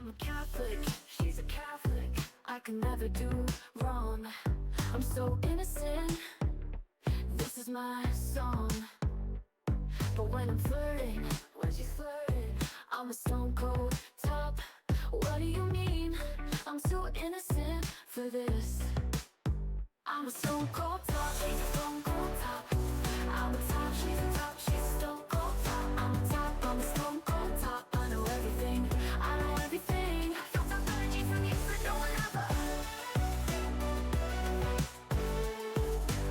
I'm a Catholic, she's a Catholic. I can never do wrong. I'm so innocent. This is my song. But when I'm flirting, when she's flirting, I'm a stone cold top. What do you mean? I'm too innocent for this. I'm a stone cold top, she's a stone cold top. I'm a top, she's a top, she's a stone cold top. I'm a top, I'm a stone cold top. I know everything, I know everything. Feel top energy from you, but no one ever.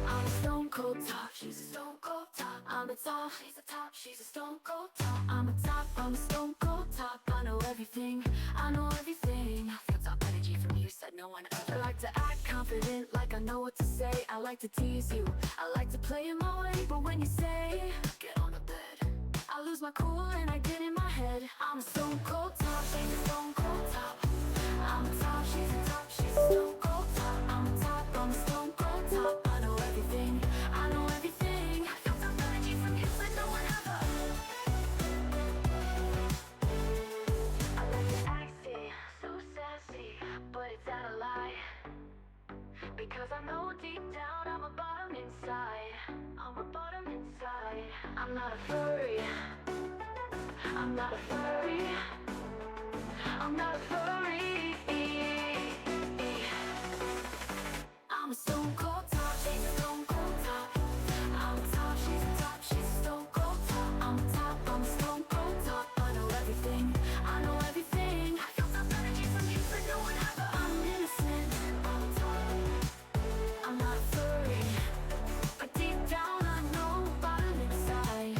I'm a stone cold top, she's a stone cold top. I'm a top, she's a top, she's a stone cold top. I'm a top, I'm a stone cold top. I know everything, I know everything. Feel top energy from you, said no one ever. I like to act confident, like I know what to say. I like to tease you, I like to play in my way. But when you say, get on the bed, I lose my cool and I get in my head. I'm a stone cold top, she's a stone cold top. I'm a top, she's a top, she's a stone cold top. I'm a top, I'm a stone cold top. I know everything, I know everything. I feel some energy from you, but no one ever. I like to act so sassy, but it's out of lie. Because I know deep down I'm a bottom inside. I'm a bottom inside. I'm not a furry. I'm not a furry. I'm not a furry. I'm a stone cold top, she's a stone cold top. I'm a top, she's a top, she's a stone cold top. I'm a top, I'm a stone cold top. I know everything, I know everything. I feel some energy from you, but no one ever. I'm innocent, I'm a top. I'm not a furry, but deep down I know bottom inside.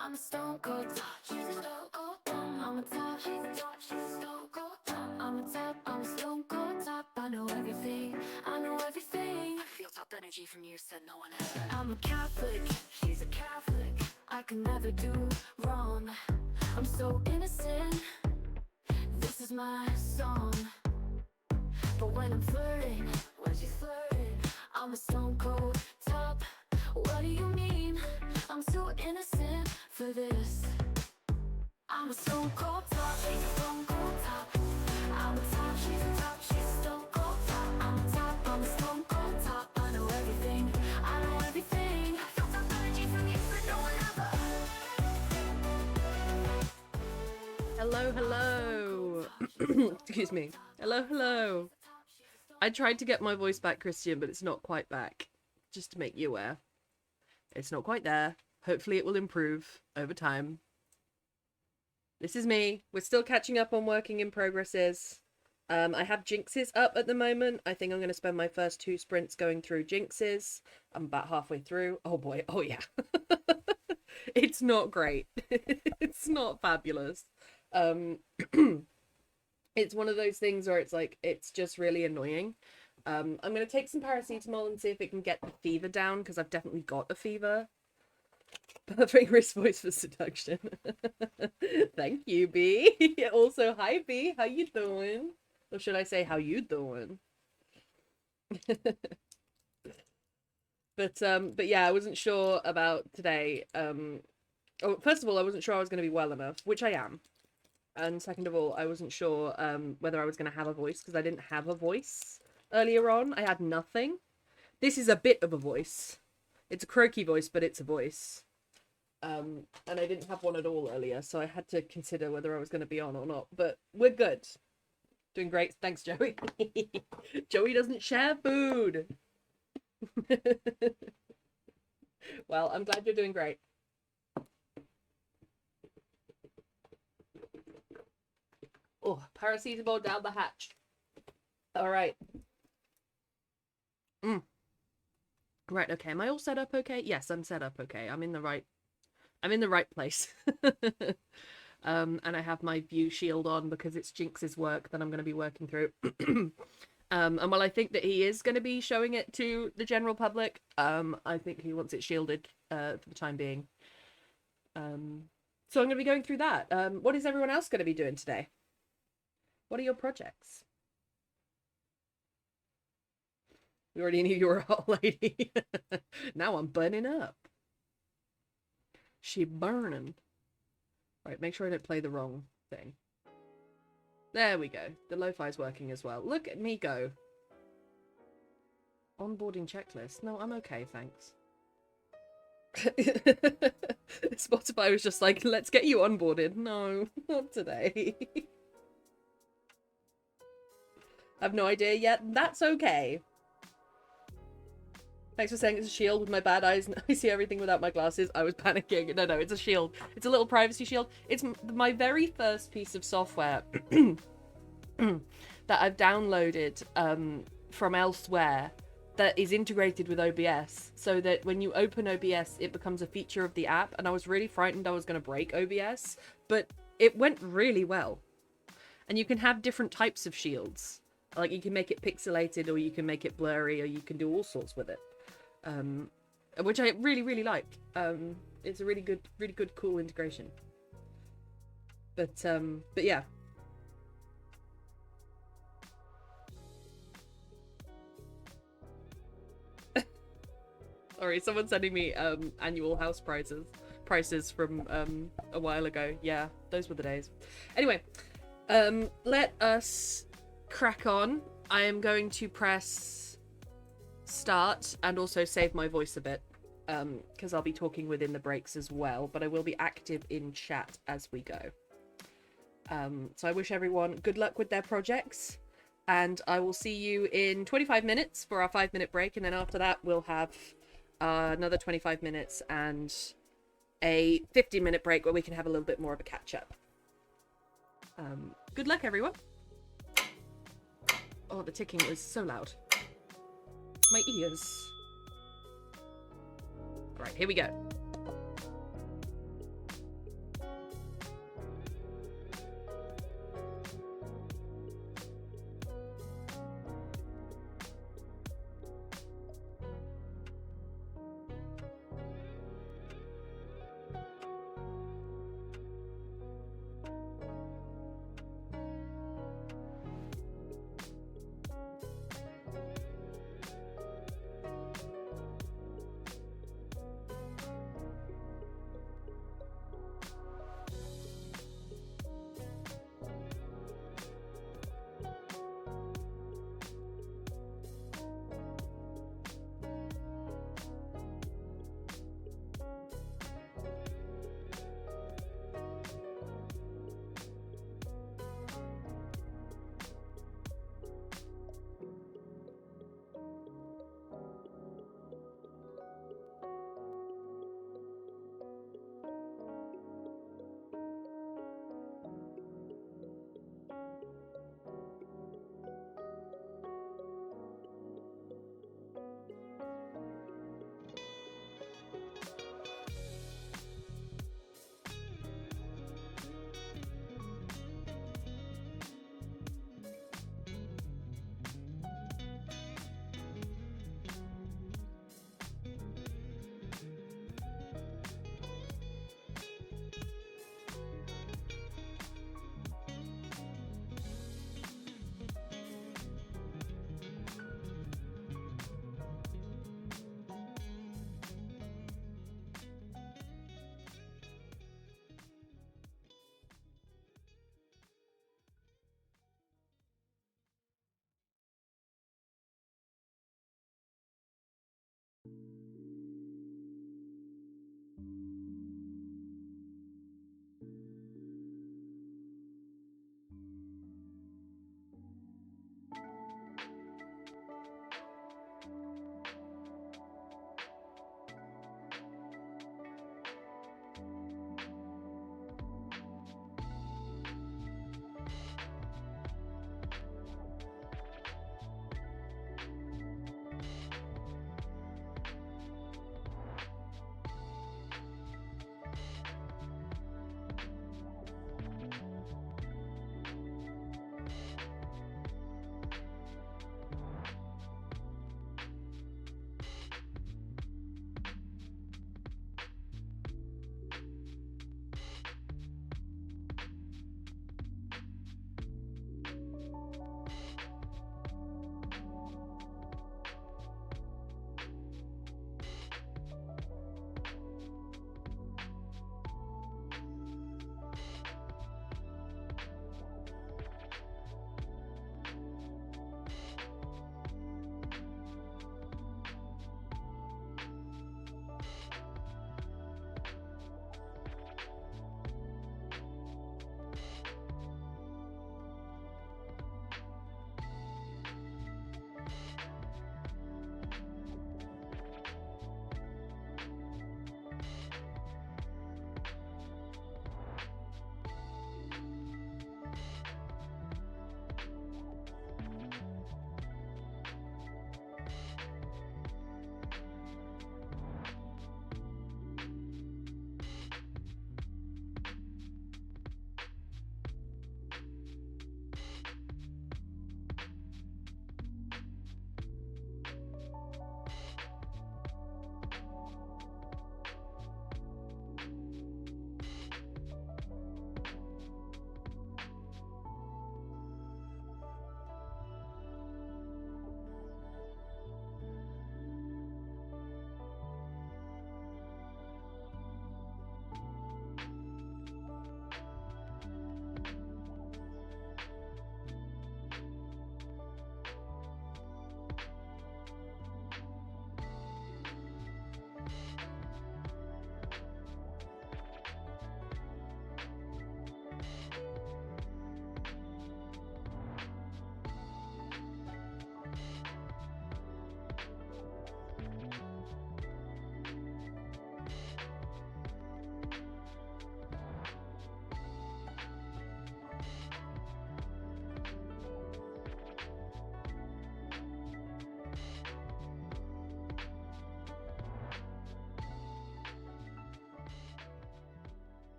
I'm a stone cold top, she's a stone cold top. I'm a top, she's a top, she's a stone cold top. I'm a top, I'm a stone cold top. I know everything, I know everything. I feel top energy from you, said no one ever. I'm a Catholic, she's a Catholic. I can never do wrong. I'm so innocent. This is my song. But when I'm flirting, when she's flirting, I'm a stone cold top. What do you mean? I'm too innocent for this. I'm a stone cold top, she's a stone cold top. I'm a top, she's a top, she's a stone cold top. I'm a top, I'm a stone cold top. I know everything, I know everything. I feel top energy from you, but no one ever. Hello, hello. Excuse me. Hello, hello. I tried to get my voice back, Christian, but it's not quite back. Just to make you aware. It's not quite there. Hopefully it will improve over time. This is me. We're still catching up on working in progresses. I have Jinxes up at the moment. I think I'm going to spend my first 2 sprints going through Jinxes. I'm about halfway through. Oh boy. Oh yeah. It's not great. It's not fabulous. It's one of those things where it's like, it's just really annoying. I'm going to take some paracetamol and see if it can get the fever down, because I've definitely got a fever. Perfect wrist voice for seduction. Thank you, B. Also, hi, B. How you doing? Or should I say, how you doing? But yeah, I wasn't sure about today. Oh, first of all, I wasn't sure I was going to be well enough, which I am. And second of all, I wasn't sure whether I was going to have a voice, because I didn't have a voice earlier on. I had nothing. This is a bit of a voice. It's a croaky voice, but it's a voice. And I didn't have one at all earlier, so I had to consider whether I was going to be on or not. But we're good. Doing great. Thanks, Joey. Joey doesn't share food. Well, I'm glad you're doing great. Oh, paracetamol down the hatch. All right. Right, okay. Am I all set up okay? Yes, I'm set up okay. I'm in the right place. And I have my view shield on because it's Jinx's work that I'm going to be working through. And while I think that he is going to be showing it to the general public, I think he wants it shielded for the time being. So I'm going to be going through that. What is everyone else going to be doing today? What are your projects? We already knew you were a hot lady. Now I'm burning up. She burning. Right, make sure I don't play the wrong thing. There we go. The lo-fi's working as well. Look at me go. Onboarding checklist. No, I'm okay, thanks. Spotify was just like, let's get you onboarded. No, not today. I've no idea yet. That's okay. Thanks for saying it's a shield. With my bad eyes, I see everything without my glasses. I was panicking. No, it's a shield. It's a little privacy shield. It's my very first piece of software that I've downloaded from elsewhere that is integrated with OBS, so that when you open OBS, it becomes a feature of the app. And I was really frightened I was going to break OBS, but it went really well. And you can have different types of shields. Like, you can make it pixelated, or you can make it blurry, or you can do all sorts with it. Which I really, really like. It's a really good, cool integration. But yeah. Sorry, someone's sending me annual house prices from a while ago. Yeah, those were the days. Anyway, let us crack on. I am going to press start and also save my voice a bit, because I'll be talking within the breaks as well, but I will be active in chat as we go. So I wish everyone good luck with their projects, and I will see you in 25 minutes for our 5-minute break, and then after that we'll have another 25 minutes and a 15-minute break where we can have a little bit more of a catch-up. Good luck, everyone. Oh, the ticking was so loud. My ears. Right, here we go.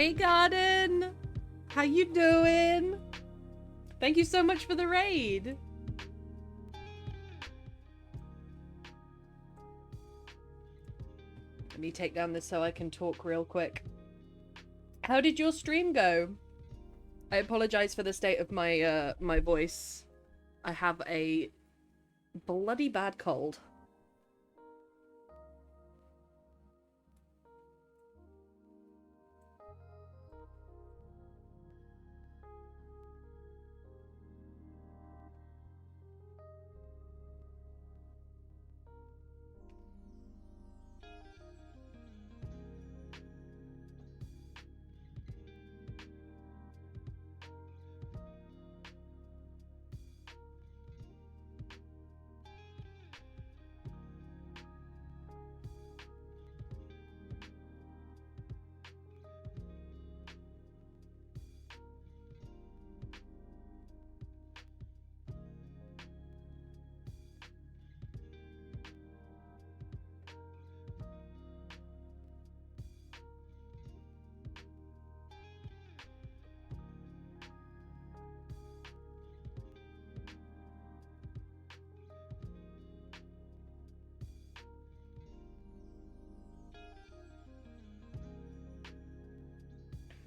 Hey, Garden! How you doing? Thank you so much for the raid. Let me take down this so I can talk real quick. How did your stream go? I apologize for the state of my my voice. I have a bloody bad cold.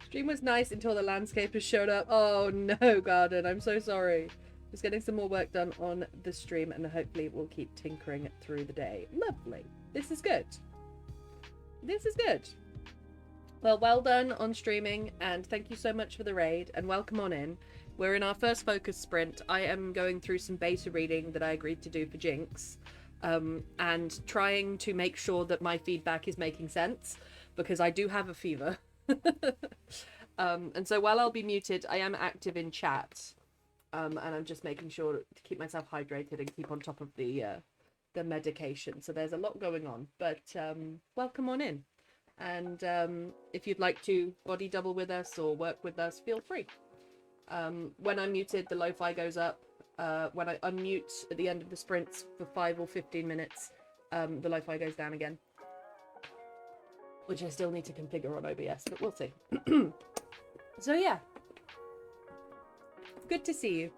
Stream was nice until the landscapers showed up. Oh no, Garden, I'm so sorry. Just getting some more work done on the stream and hopefully we'll keep tinkering through the day. Lovely. This is good. This is good. Well done on streaming and thank you so much for the raid and welcome on in. We're in our first focus sprint. I am going through some beta reading that I agreed to do for Jinx and trying to make sure that my feedback is making sense because I do have a fever. And so while I'll be muted, I am active in chat, and I'm just making sure to keep myself hydrated and keep on top of the medication. So there's a lot going on, but welcome on in. And if you'd like to body double with us or work with us, feel free. When I'm muted, the lo-fi goes up. When I unmute at the end of the sprints for 5 or 15 minutes, the lo-fi goes down again. Which I still need to configure on OBS, but we'll see. So yeah. Good to see you.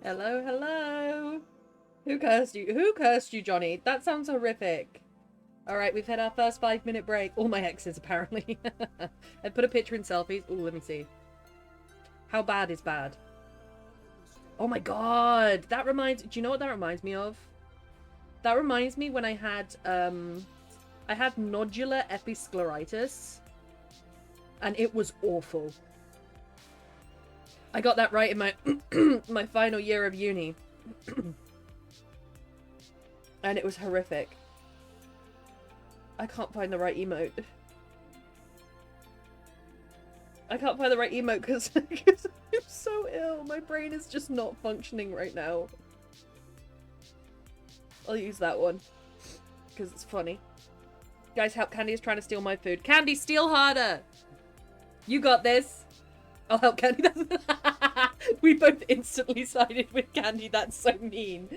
Hello, hello. Who cursed you? Who cursed you, Johnny? That sounds horrific. Alright, we've had our first 5-minute break. All my exes, apparently. I put a picture in selfies. Ooh, let me see. How bad is bad? Oh my god. That reminds... Do you know what that reminds me of? That reminds me when I had nodular episcleritis. And it was awful. I got that right in my my final year of uni. And it was horrific. I can't find the right emote. I can't find the right emote because I'm so ill. My brain is just not functioning right now. I'll use that one. Because it's funny. Guys, help. Candy is trying to steal my food. Candy, steal harder! You got this. I'll help Candy. We both instantly sided with Candy. That's so mean.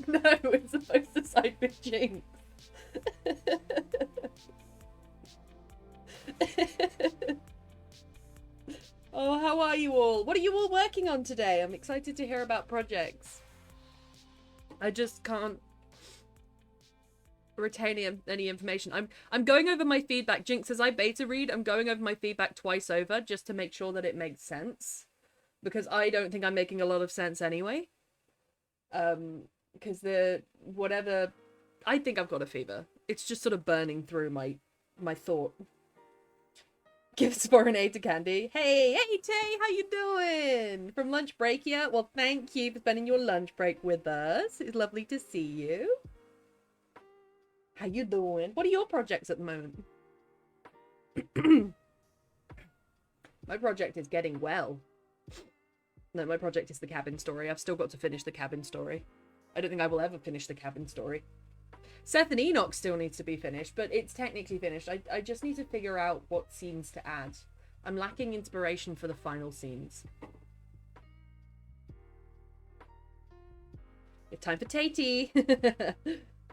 No, we're supposed to side with Jinx. Oh, how are you all? What are you all working on today? I'm excited to hear about projects. I just can't retain any information. I'm going over my feedback. Jinx, as I beta read, I'm going over my feedback twice over just to make sure that it makes sense. Because I don't think I'm making a lot of sense anyway. Because whatever... I think I've got a fever. It's just sort of burning through my thought. Gifts for an aid to Candy. Hey Tay, how you doing? From lunch break yet? Well, thank you for spending your lunch break with us. It's lovely to see you. How you doing? What are your projects at the moment? My project is getting well. No, my project is the cabin story. I've still got to finish the cabin story. I don't think I will ever finish the cabin story. Seth and Enoch still needs to be finished, but it's technically finished. I just need to figure out what scenes to add. I'm lacking inspiration for the final scenes. It's time for Tatey.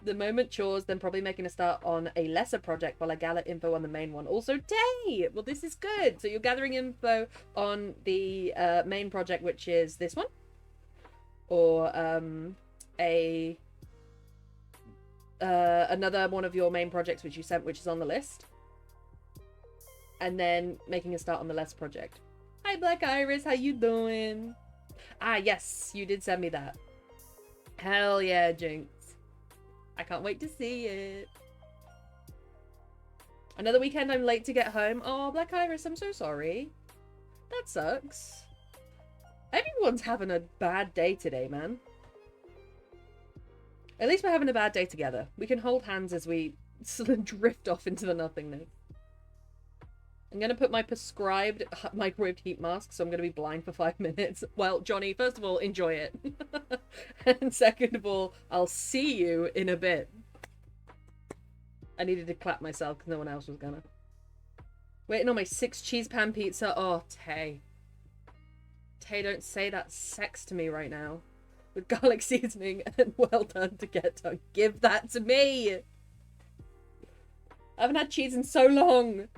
The moment chores, then probably making a start on a lesser project while I gather info on the main one. Also, Tay! Well, this is good. So you're gathering info on the main project, which is this one. Or another one of your main projects which you sent, which is on the list. And then making a start on the less project. Hi, Black Iris. How you doing? Ah, yes. You did send me that. Hell yeah, Jinx. I can't wait to see it. Another weekend I'm late to get home. Oh, Black Iris, I'm so sorry. That sucks. Everyone's having a bad day today, man. At least we're having a bad day together. We can hold hands as we sort of drift off into the nothingness. I'm going to put my prescribed microwave heat mask, so I'm going to be blind for 5 minutes. Well, Johnny, first of all, enjoy it. And second of all, I'll see you in a bit. I needed to clap myself because no one else was gonna. Waiting on my 6 cheese pan pizza. Oh, Tay. Tay, don't say that sex to me right now. With garlic seasoning and well done to get done. Give that to me! I haven't had cheese in so long.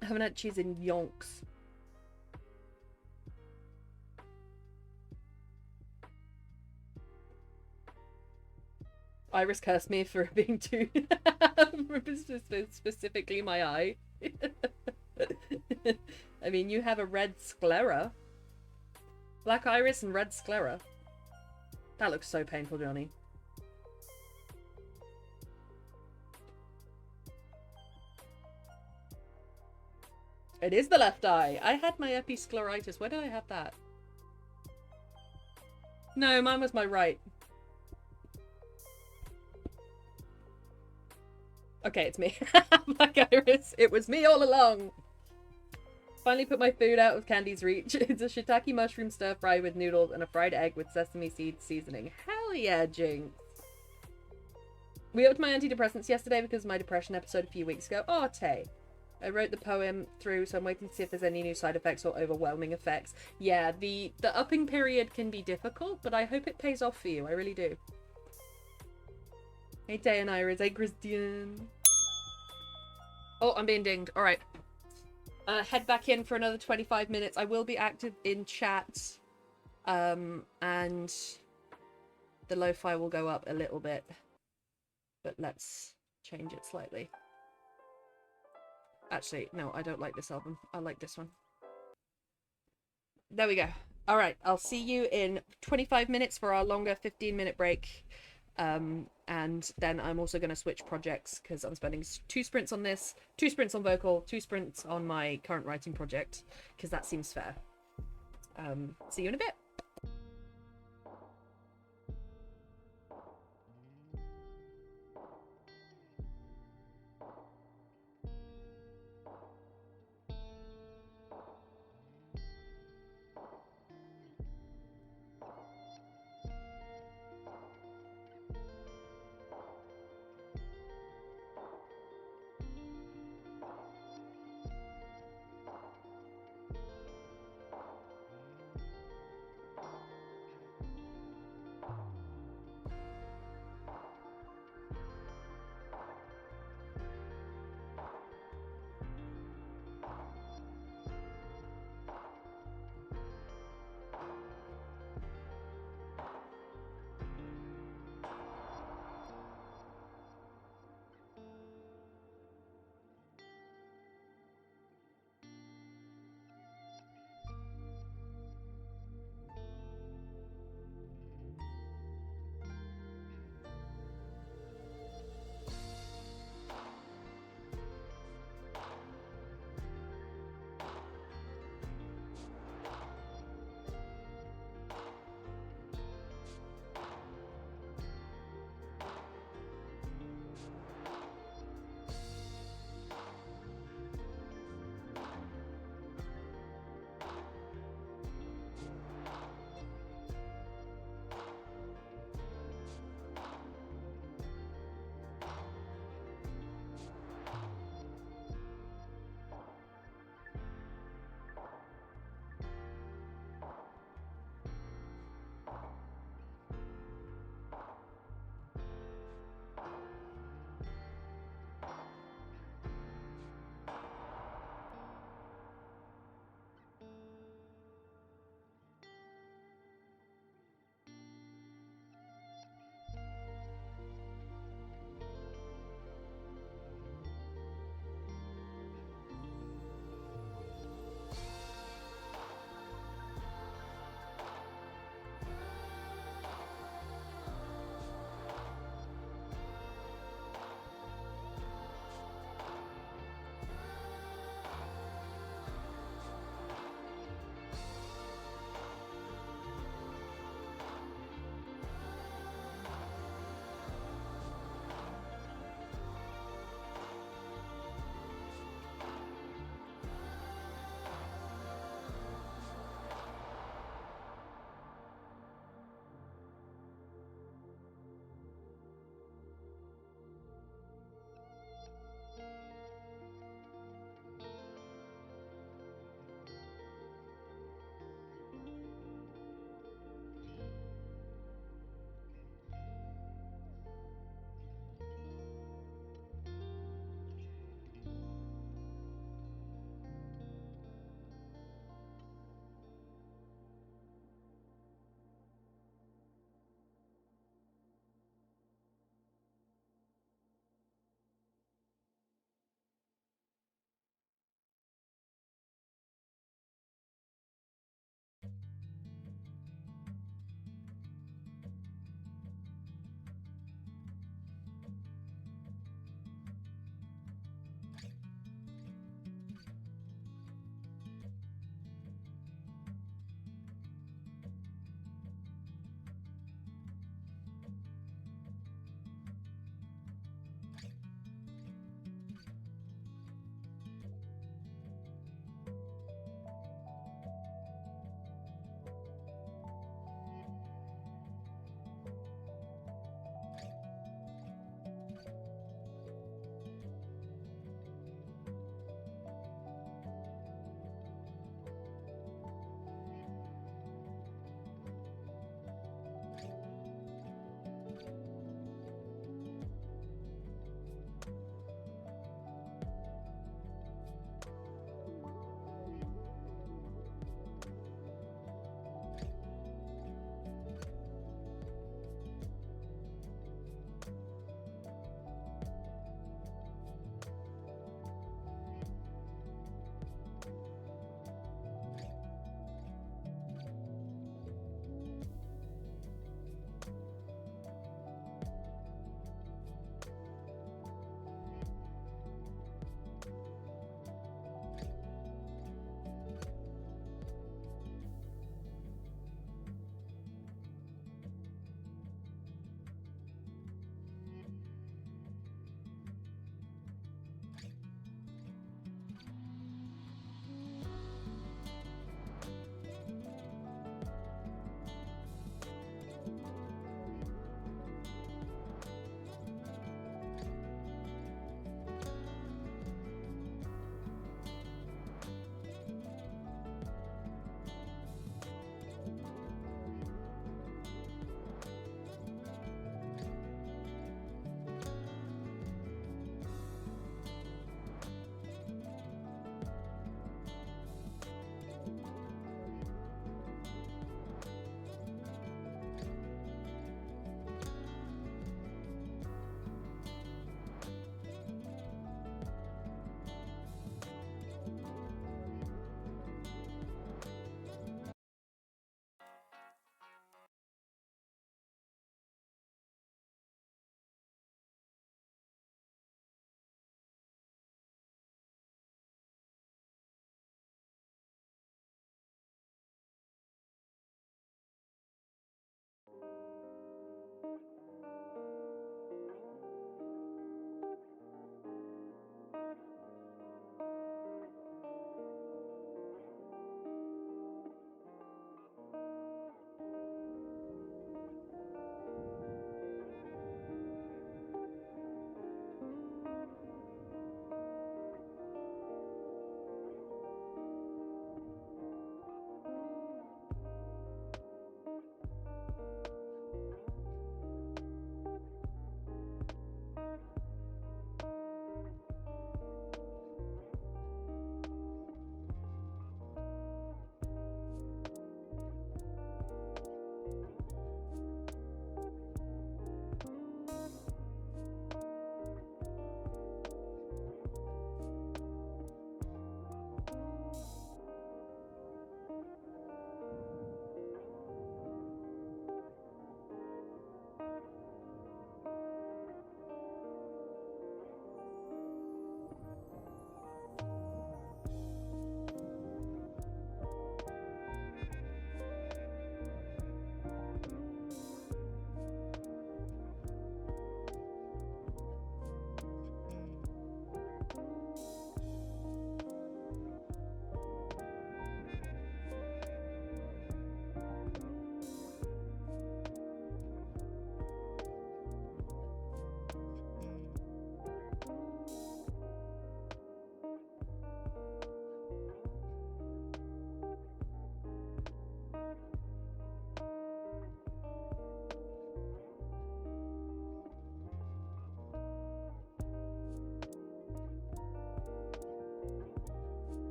I haven't had cheese in yonks. Iris cursed me for being too... specifically my eye. I mean, you have a red sclera. Black Iris and red sclera. That looks so painful, Johnny. It is the left eye. I had my episcleritis. Where did I have that? No, mine was my right. Okay, it's me. Black Iris. It was me all along. Finally put my food out of Candy's reach. It's a shiitake mushroom stir fry with noodles and a fried egg with sesame seed seasoning. Hell yeah, Jinx. We upped my antidepressants yesterday because of my depression episode a few weeks ago. Oh, Tay. I wrote the poem through, so I'm waiting to see if there's any new side effects or overwhelming effects. Yeah, the upping period can be difficult, but I hope it pays off for you. I really do. Hey, Tay and Iris. Hey, Christian. Oh, I'm being dinged. All right. head back in for another 25 minutes. I will be active in chat, and the lo-fi will go up a little bit, but let's change it slightly. Actually, no, I don't like this album. I like this one. There we go. All right, I'll see you in 25 minutes for our longer 15-minute break. And then I'm also going to switch projects because I'm spending 2 sprints on this, 2 sprints on vocal, 2 sprints on my current writing project, because that seems fair. See you in a bit.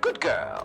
Good girl.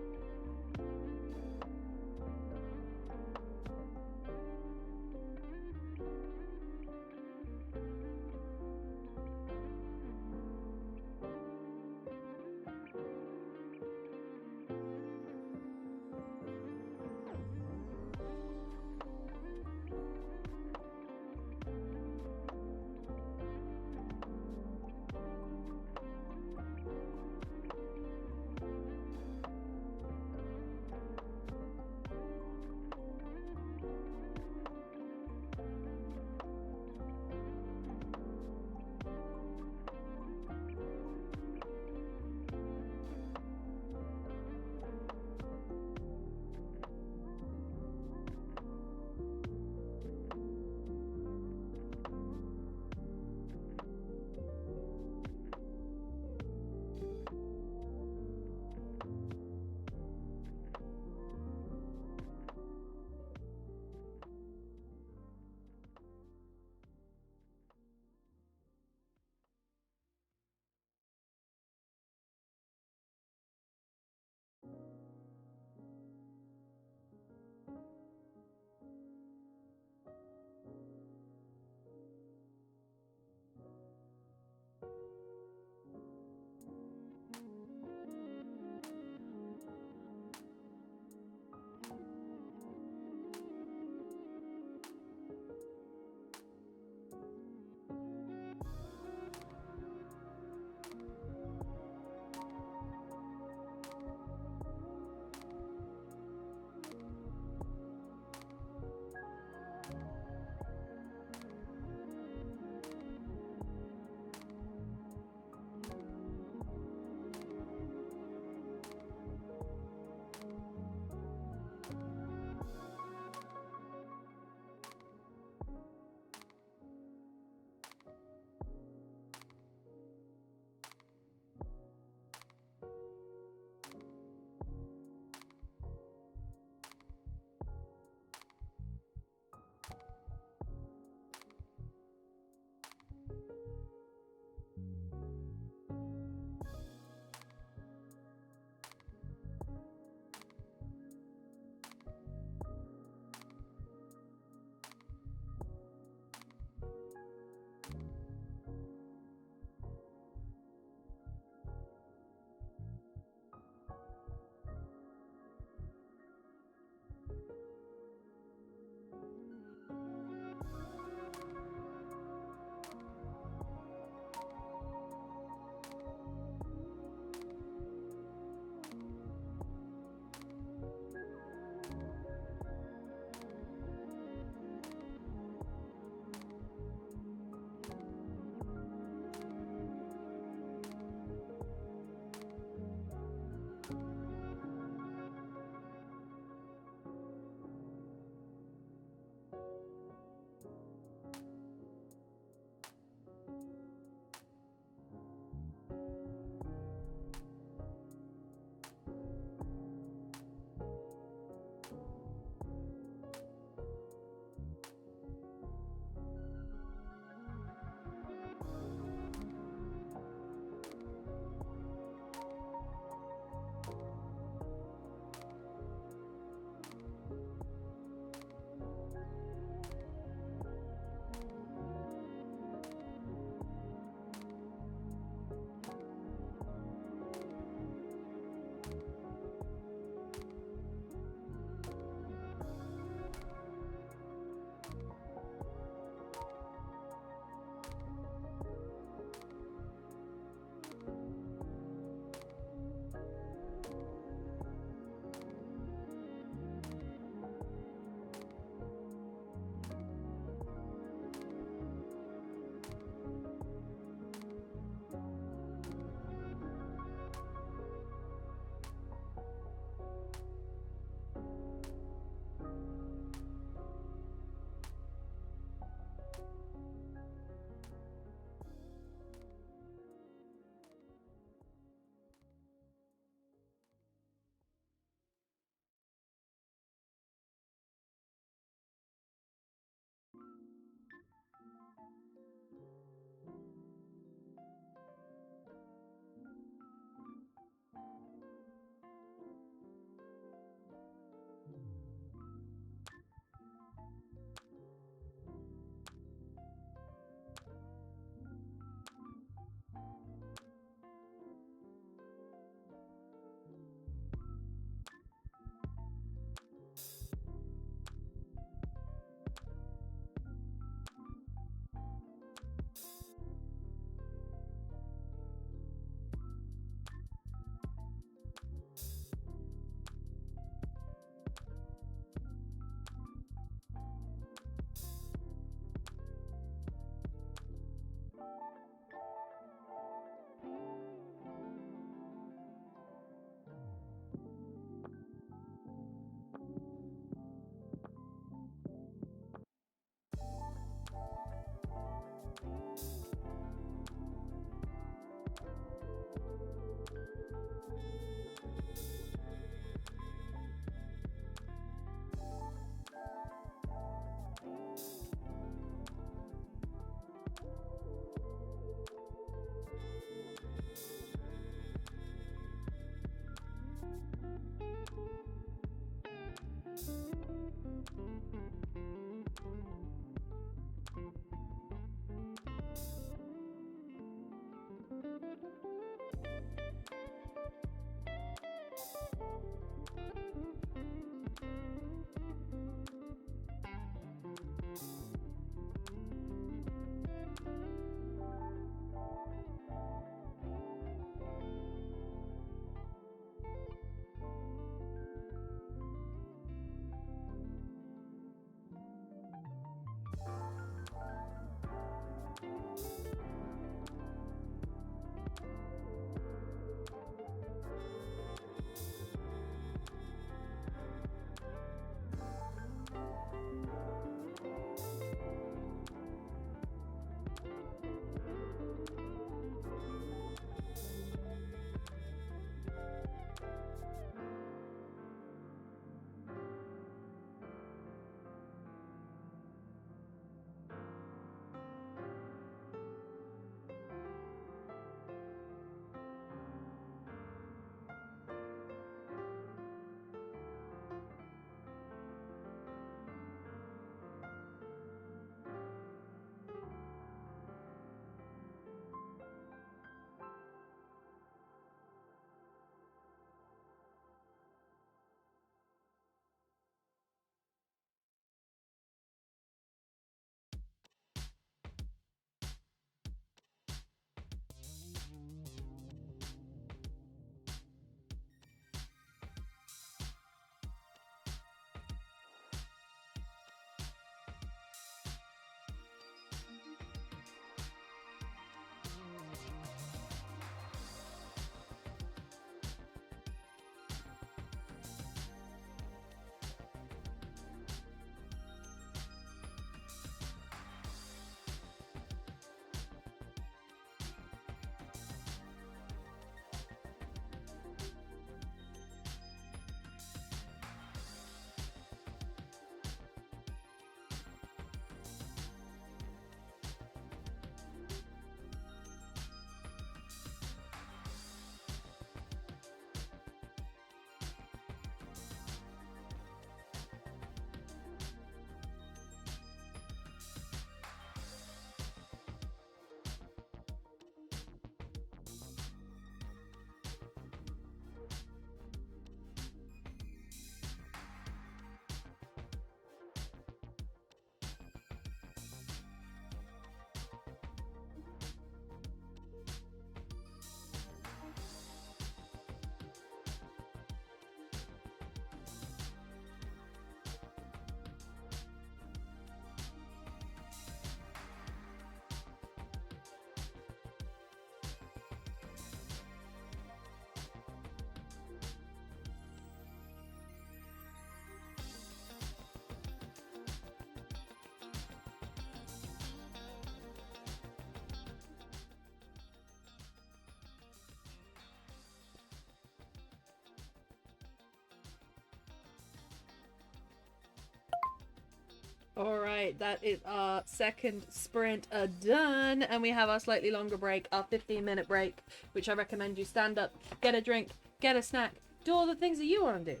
Alright, that is our second sprint done, and we have our slightly longer break, our 15-minute break, which I recommend you stand up, get a drink, get a snack, do all the things that you want to do.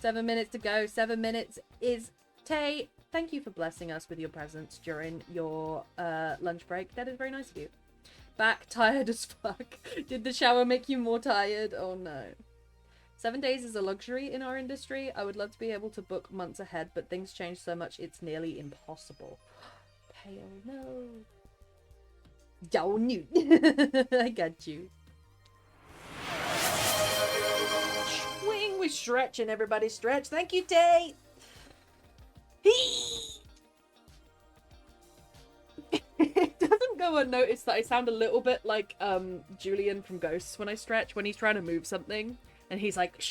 7 minutes to go, 7 minutes is Tay. Thank you for blessing us with your presence during your lunch break. That is very nice of you. Back tired as fuck. Did the shower make you more tired? Oh no. 7 days is a luxury in our industry. I would love to be able to book months ahead, but things change so much it's nearly impossible. Pale, no. Don't you? I got you. Swing, we're stretching, everybody stretch. Thank you, Tay. It doesn't go unnoticed that I sound a little bit like Julian from Ghosts when I stretch, when he's trying to move something. And he's like,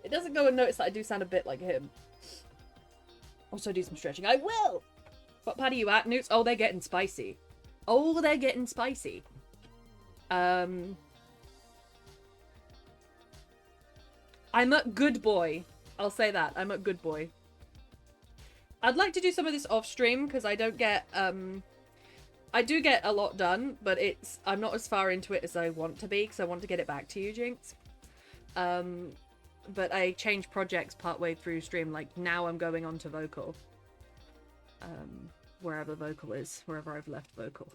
it doesn't go unnoticed that I do sound a bit like him. Also do some stretching. I will! What part are you at, Newts? Oh, they're getting spicy. Oh, they're getting spicy. I'm a good boy. I'll say that. I'm a good boy. I'd like to do some of this off stream because I don't get, I do get a lot done, but I'm not as far into it as I want to be because I want to get it back to you, Jinx. but I changed projects partway through stream. Like, now I'm going on to vocal. Wherever vocal is, wherever I've left vocal.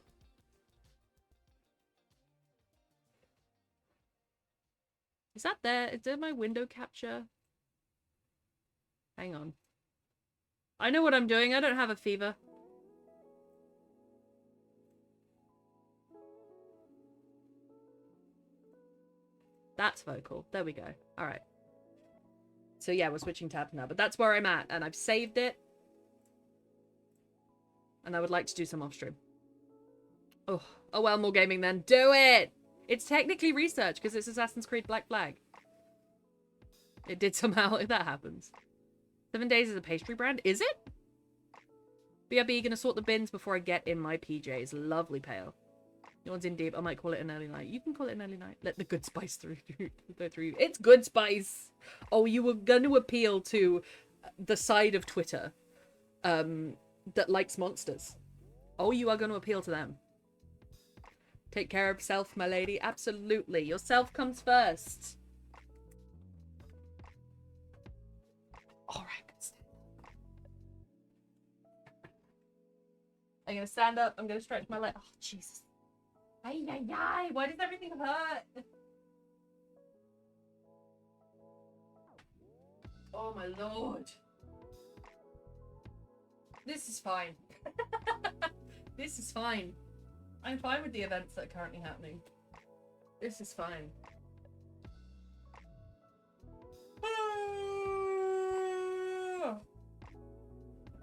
Is that there? Is there my window capture? Hang on. I know what I'm doing. I don't have a fever. That's vocal. There we go. All right. So yeah, we're switching tabs now, but that's where I'm at, and I've saved it. And I would like to do some off stream. Oh well, more gaming then. Do it! It's technically research because it's Assassin's Creed Black Flag. It did somehow. That happens. 7 Days is a pastry brand. Is it? BRB, gonna sort the bins before I get in my PJs. Lovely pale. No one's in deep. I might call it an early night. You can call it an early night. Let the good spice go through you. It's good spice. Oh, you were going to appeal to the side of Twitter that likes monsters. Oh, you are going to appeal to them. Take care of self, my lady. Absolutely. Yourself comes first. All right. I'm going to stand up. I'm going to stretch my leg. Oh, Jesus. Ay, ay, ay. Why does everything hurt? Oh, my Lord. This is fine. This is fine. I'm fine with the events that are currently happening. This is fine.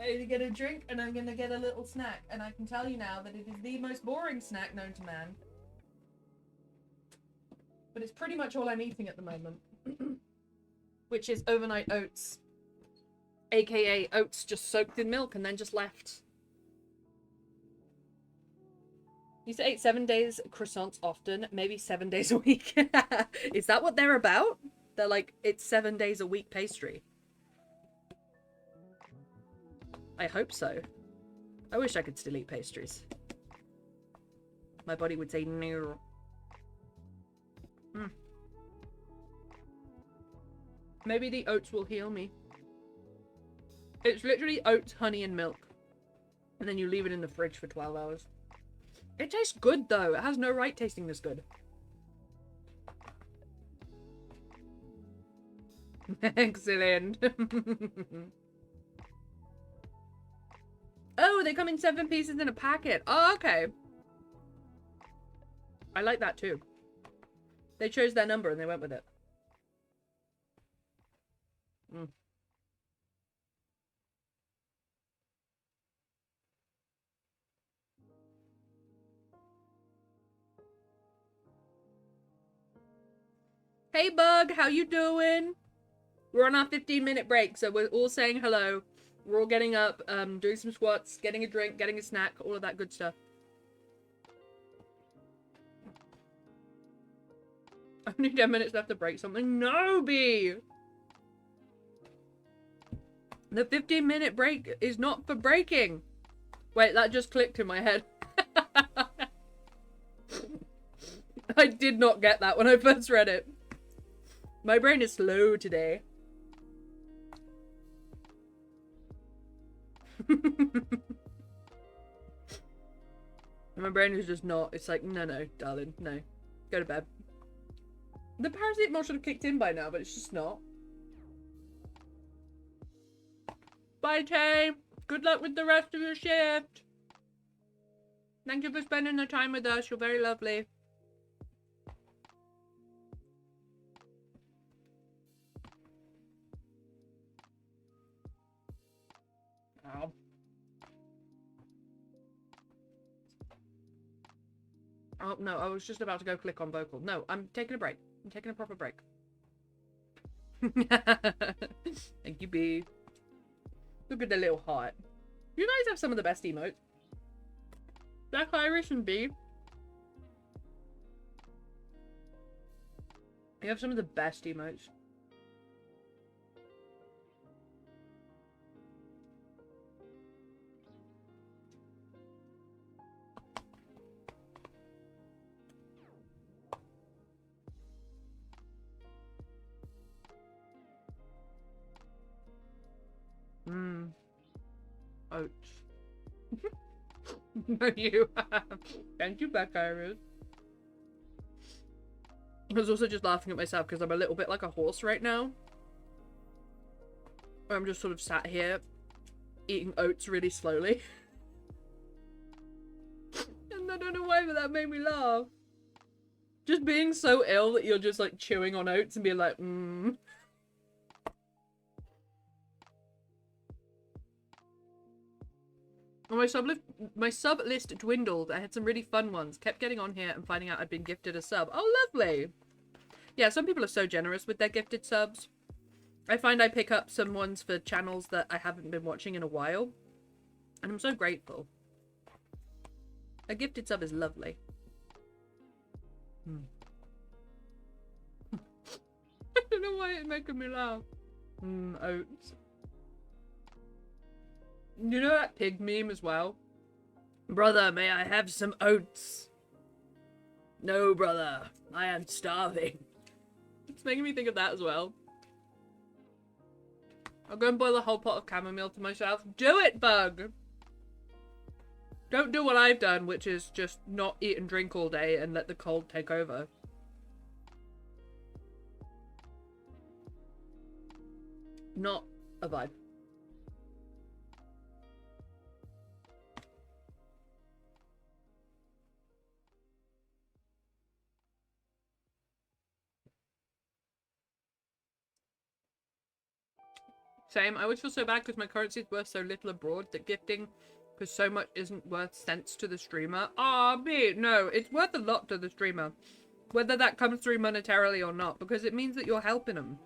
I'm gonna get a drink and I'm gonna get a little snack, and I can tell you now that it is the most boring snack known to man. But it's pretty much all I'm eating at the moment. Which is overnight oats. AKA oats just soaked in milk and then just left. Used to eat 7 days croissants often, maybe 7 days a week. Is that what they're about? They're like, it's 7 days a week pastry. I hope so. I wish I could still eat pastries. My body would say no. Maybe the oats will heal me. It's literally oats, honey, and milk. And then you leave it in the fridge for 12 hours. It tastes good, though. It has no right tasting this good. Excellent. Oh, they come in 7 pieces in a packet. Oh, okay. I like that, too. They chose their number and they went with it. Hey, Bug, how you doing? We're on our 15-minute break, so we're all saying hello. We're all getting up, doing some squats, getting a drink, getting a snack, all of that good stuff. Only 10 minutes left to break something. No, B! The 15-minute break is not for breaking. Wait, that just clicked in my head. I did not get that when I first read it. My brain is slow today. My brain is just not. It's like, no, darling, no. Go to bed. The paracetamol should have kicked in by now, but it's just not. Bye, Tay. Good luck with the rest of your shift. Thank you for spending the time with us. You're very lovely. Ow. Oh, no, I was just about to go click on vocal. No, I'm taking a break. I'm taking a proper break. Thank you, B. Look at the little heart. You guys have some of the best emotes. Black Irish and B. You have some of the best emotes. Mmm. Oats. You have. Thank you, Beck Iris. I was also just laughing at myself because I'm a little bit like a horse right now. I'm just sort of sat here eating oats really slowly. And I don't know why, but that made me laugh. Just being so ill that you're just like chewing on oats and being like, mmm. My sub list dwindled. I had some really fun ones. Kept getting on here and finding out I'd been gifted a sub. Oh, lovely. Yeah, some people are so generous with their gifted subs. I find I pick up some ones for channels that I haven't been watching in a while. And I'm so grateful. A gifted sub is lovely. I don't know why it's making me laugh. Oats. You know that pig meme as well? Brother, may I have some oats? No, brother. I am starving. It's making me think of that as well. I'll go and boil a whole pot of chamomile to myself. Do it, Bug! Don't do what I've done, which is just not eat and drink all day and let the cold take over. Not a vibe. Same. I always feel so bad because my currency is worth so little abroad that gifting because so much isn't worth cents to the streamer. No, it's worth a lot to the streamer. Whether that comes through monetarily or not, because it means that you're helping them.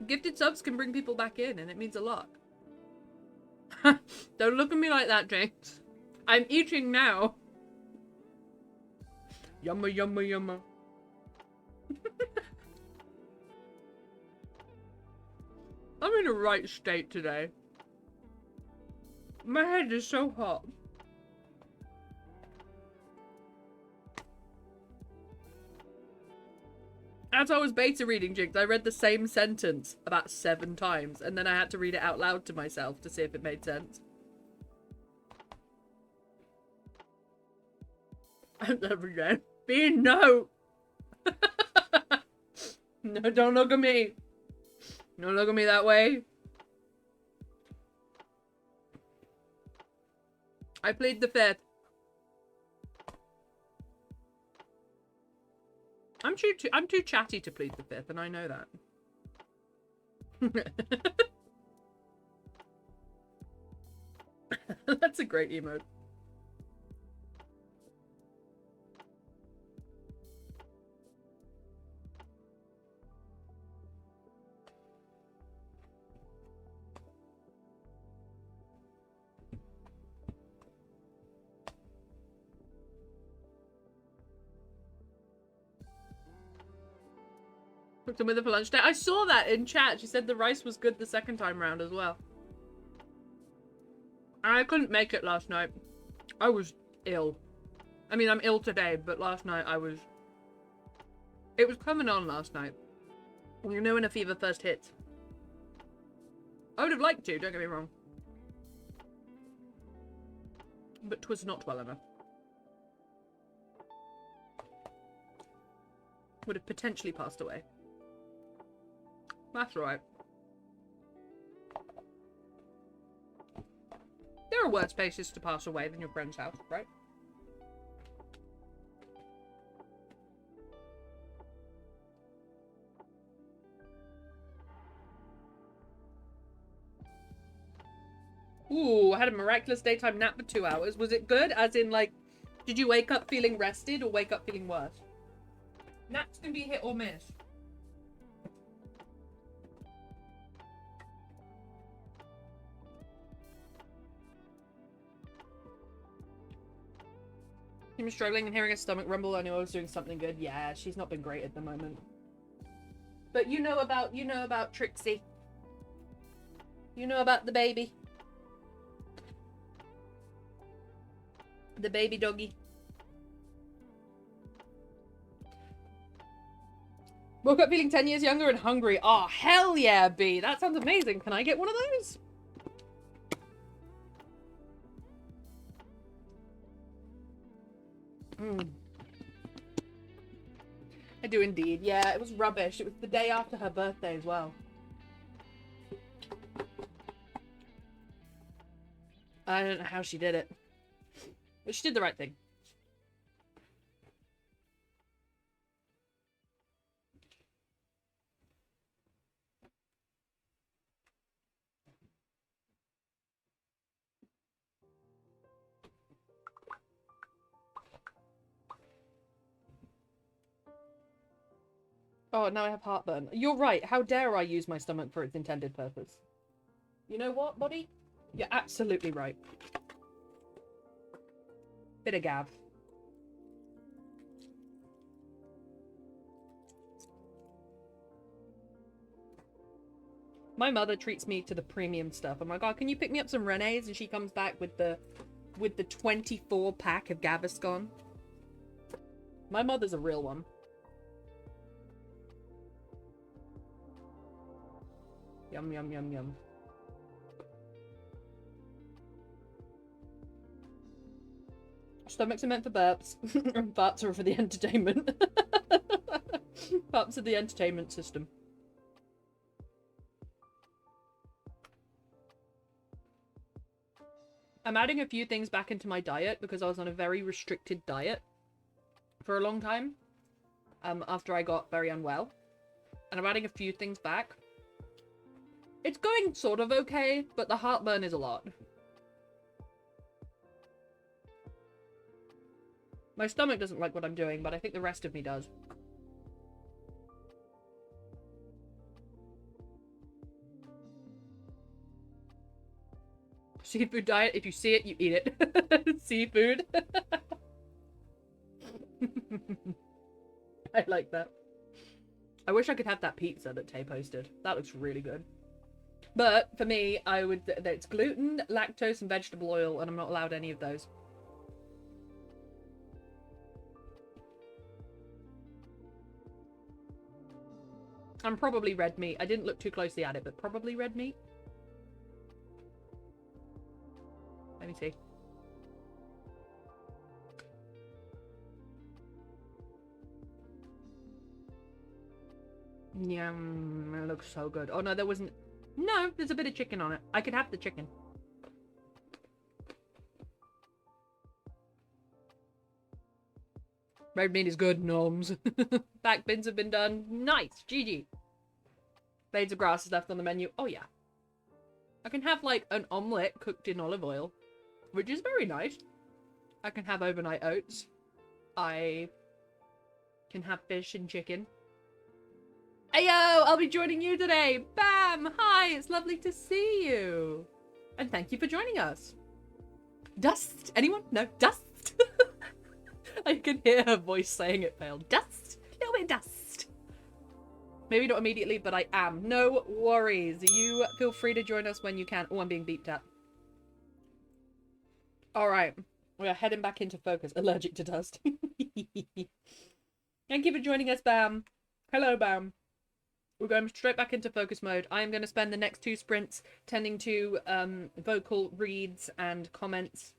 Gifted subs can bring people back in and it means a lot. Don't look at me like that, James. I'm eating now. Yumma, yumma, yumma. I'm in a right state today. My head is so hot. As I was beta reading Jinx, I read the same sentence about 7 times, and then I had to read it out loud to myself to see if it made sense. And every day. Bean, no! No, don't look at me. Don't look at me that way. I plead the fifth. I'm too chatty to plead the fifth, and I know that. That's a great emote. Cooked them with it for lunch today. I saw that in chat. She said the rice was good the second time round as well. I couldn't make it last night. I was ill. I mean, I'm ill today, but last night I was... It was coming on last night. You know when a fever first hits. I would have liked to, don't get me wrong. But 'twas not well enough. Would have potentially passed away. That's right. There are worse places to pass away than your friend's house, right? Ooh, I had a miraculous daytime nap for 2 hours. Was it good? As in, like, did you wake up feeling rested or wake up feeling worse? Naps can be hit or miss. I'm struggling and hearing a stomach rumble. I knew I was doing something good. Yeah, she's not been great at the moment. But you know about Trixie. You know about the baby. The baby doggy. Woke up feeling 10 years younger and hungry. Oh, hell yeah, B. That sounds amazing. Can I get one of those? I do indeed. Yeah, it was rubbish. It was the day after her birthday as well. I don't know how she did it. But she did the right thing. Oh, now I have heartburn. You're right. How dare I use my stomach for its intended purpose? You know what, buddy? You're absolutely right. Bit of gav. My mother treats me to the premium stuff. I'm like, oh, can you pick me up some Renee's? And she comes back with the 24 pack of Gaviscon. My mother's a real one. Yum, yum, yum, yum. Stomachs are meant for burps, and farts are for the entertainment. Farts are the entertainment system. I'm adding a few things back into my diet because I was on a very restricted diet for a long time after I got very unwell. And I'm adding a few things back. It's going sort of okay, but the heartburn is a lot. My stomach doesn't like what I'm doing, but I think the rest of me does. Seafood diet, if you see it, you eat it. Seafood. I like that. I wish I could have that pizza that Tay posted. That looks really good. But for me, it's gluten, lactose, and vegetable oil, and I'm not allowed any of those. I'm probably red meat. I didn't look too closely at it, but probably red meat. Let me see. Yum, it looks so good. Oh no, there wasn't. No, there's a bit of chicken on it. I could have the chicken. Red meat is good, gnomes. Back bins have been done. Nice, GG. Blades of grass is left on the menu. Oh yeah. I can have like an omelette cooked in olive oil, which is very nice. I can have overnight oats. I can have fish and chicken. Ayo, I'll be joining you today. Bam! Hi, it's lovely to see you. And thank you for joining us. Dust? Anyone? No? Dust? I can hear her voice saying it failed. Dust? A little bit of dust. Maybe not immediately, but I am. No worries. You feel free to join us when you can. Oh, I'm being beeped at. Alright. We are heading back into focus. Allergic to dust. Thank you for joining us, Bam. Hello, Bam. We're going straight back into focus mode. I am going to spend the next 2 sprints tending to vocal reads and comments.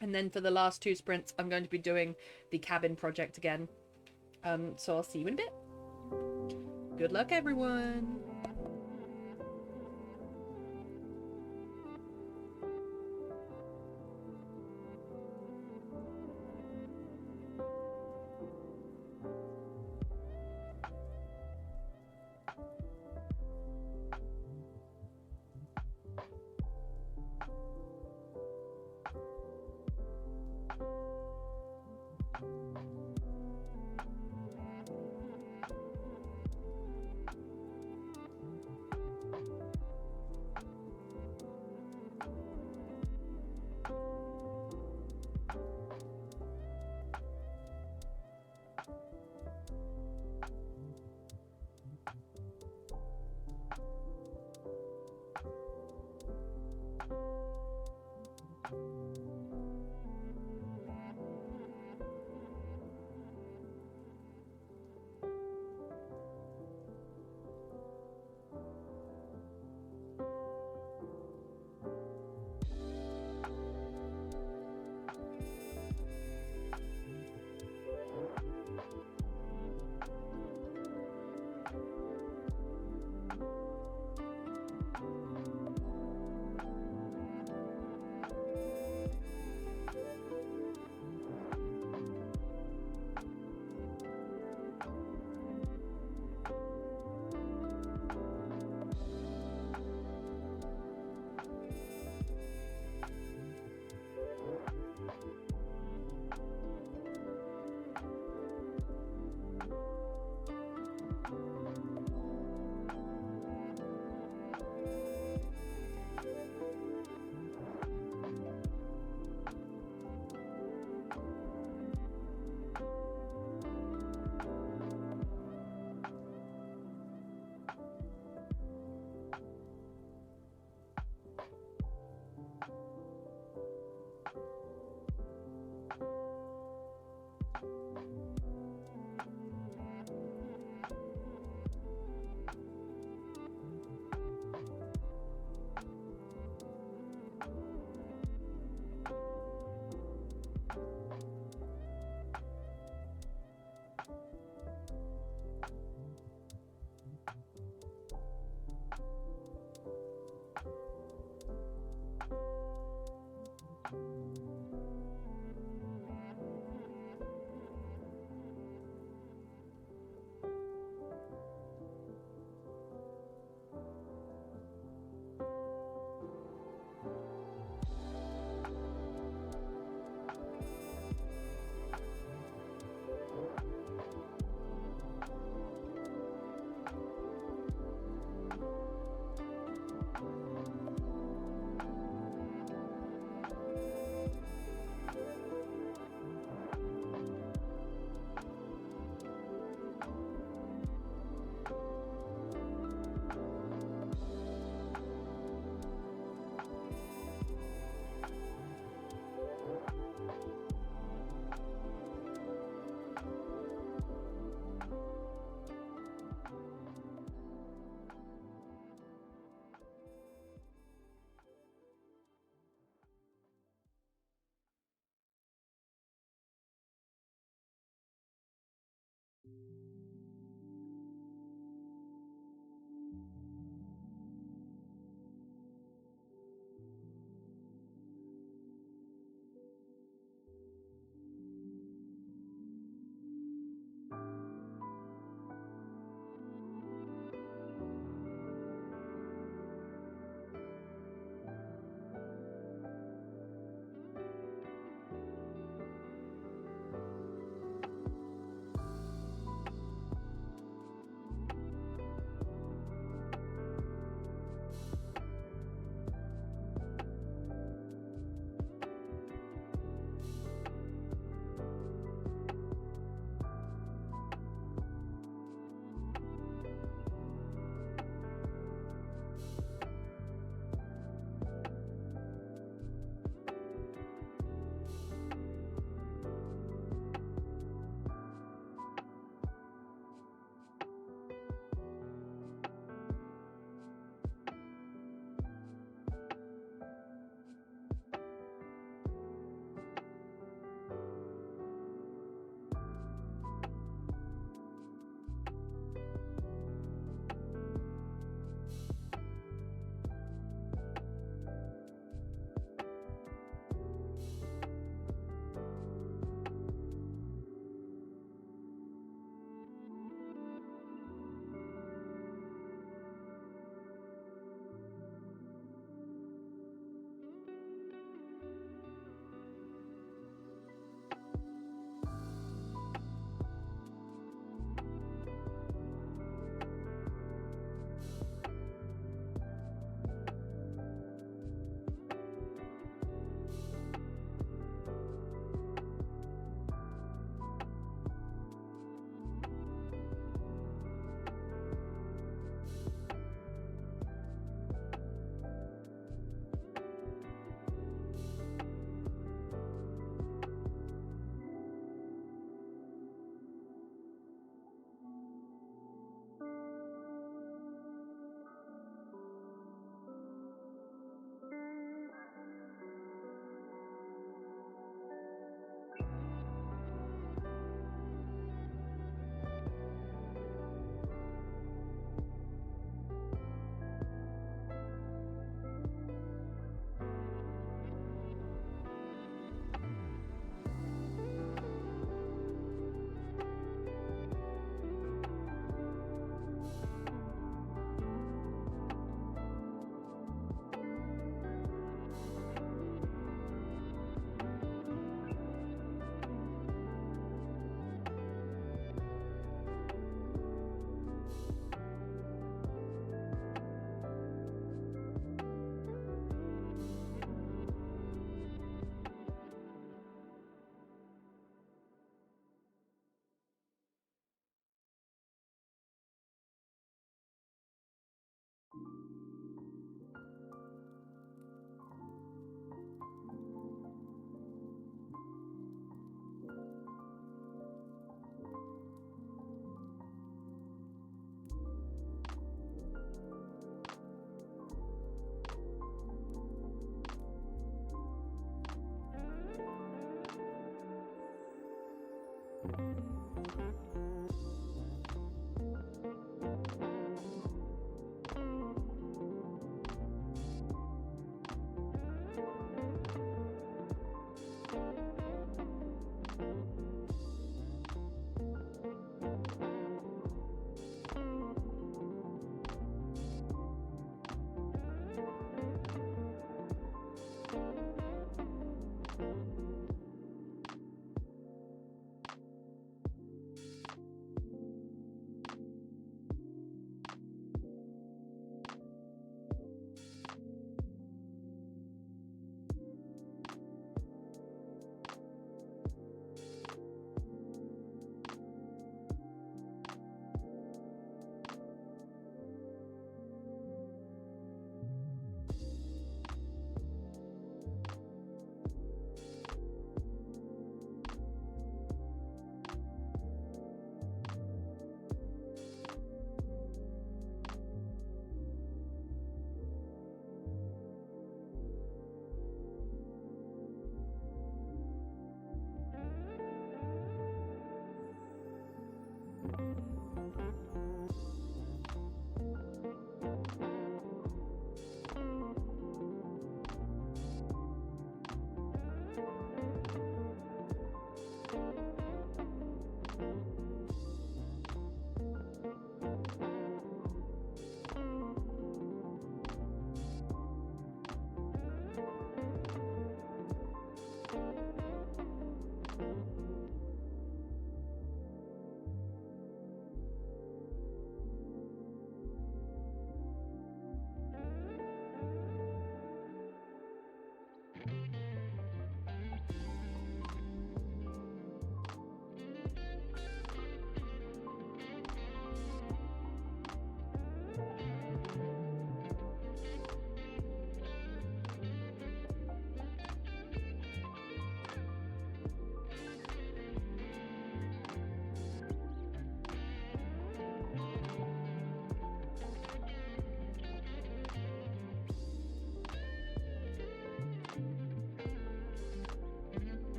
And then for the last 2 sprints, I'm going to be doing the cabin project again. So I'll see you in a bit. Good luck, everyone.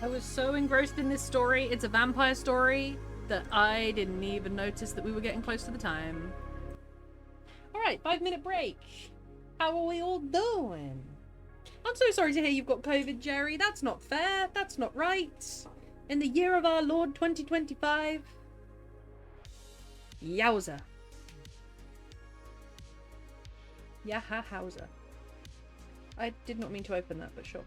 I was so engrossed in this story, it's a vampire story, that I didn't even notice that we were getting close to the time. Alright, 5-minute break. How are we all doing? I'm so sorry to hear you've got COVID, Jerry. That's not fair. That's not right. In the year of our Lord 2025. Yowza. Yahahowza. I did not mean to open that, but sure.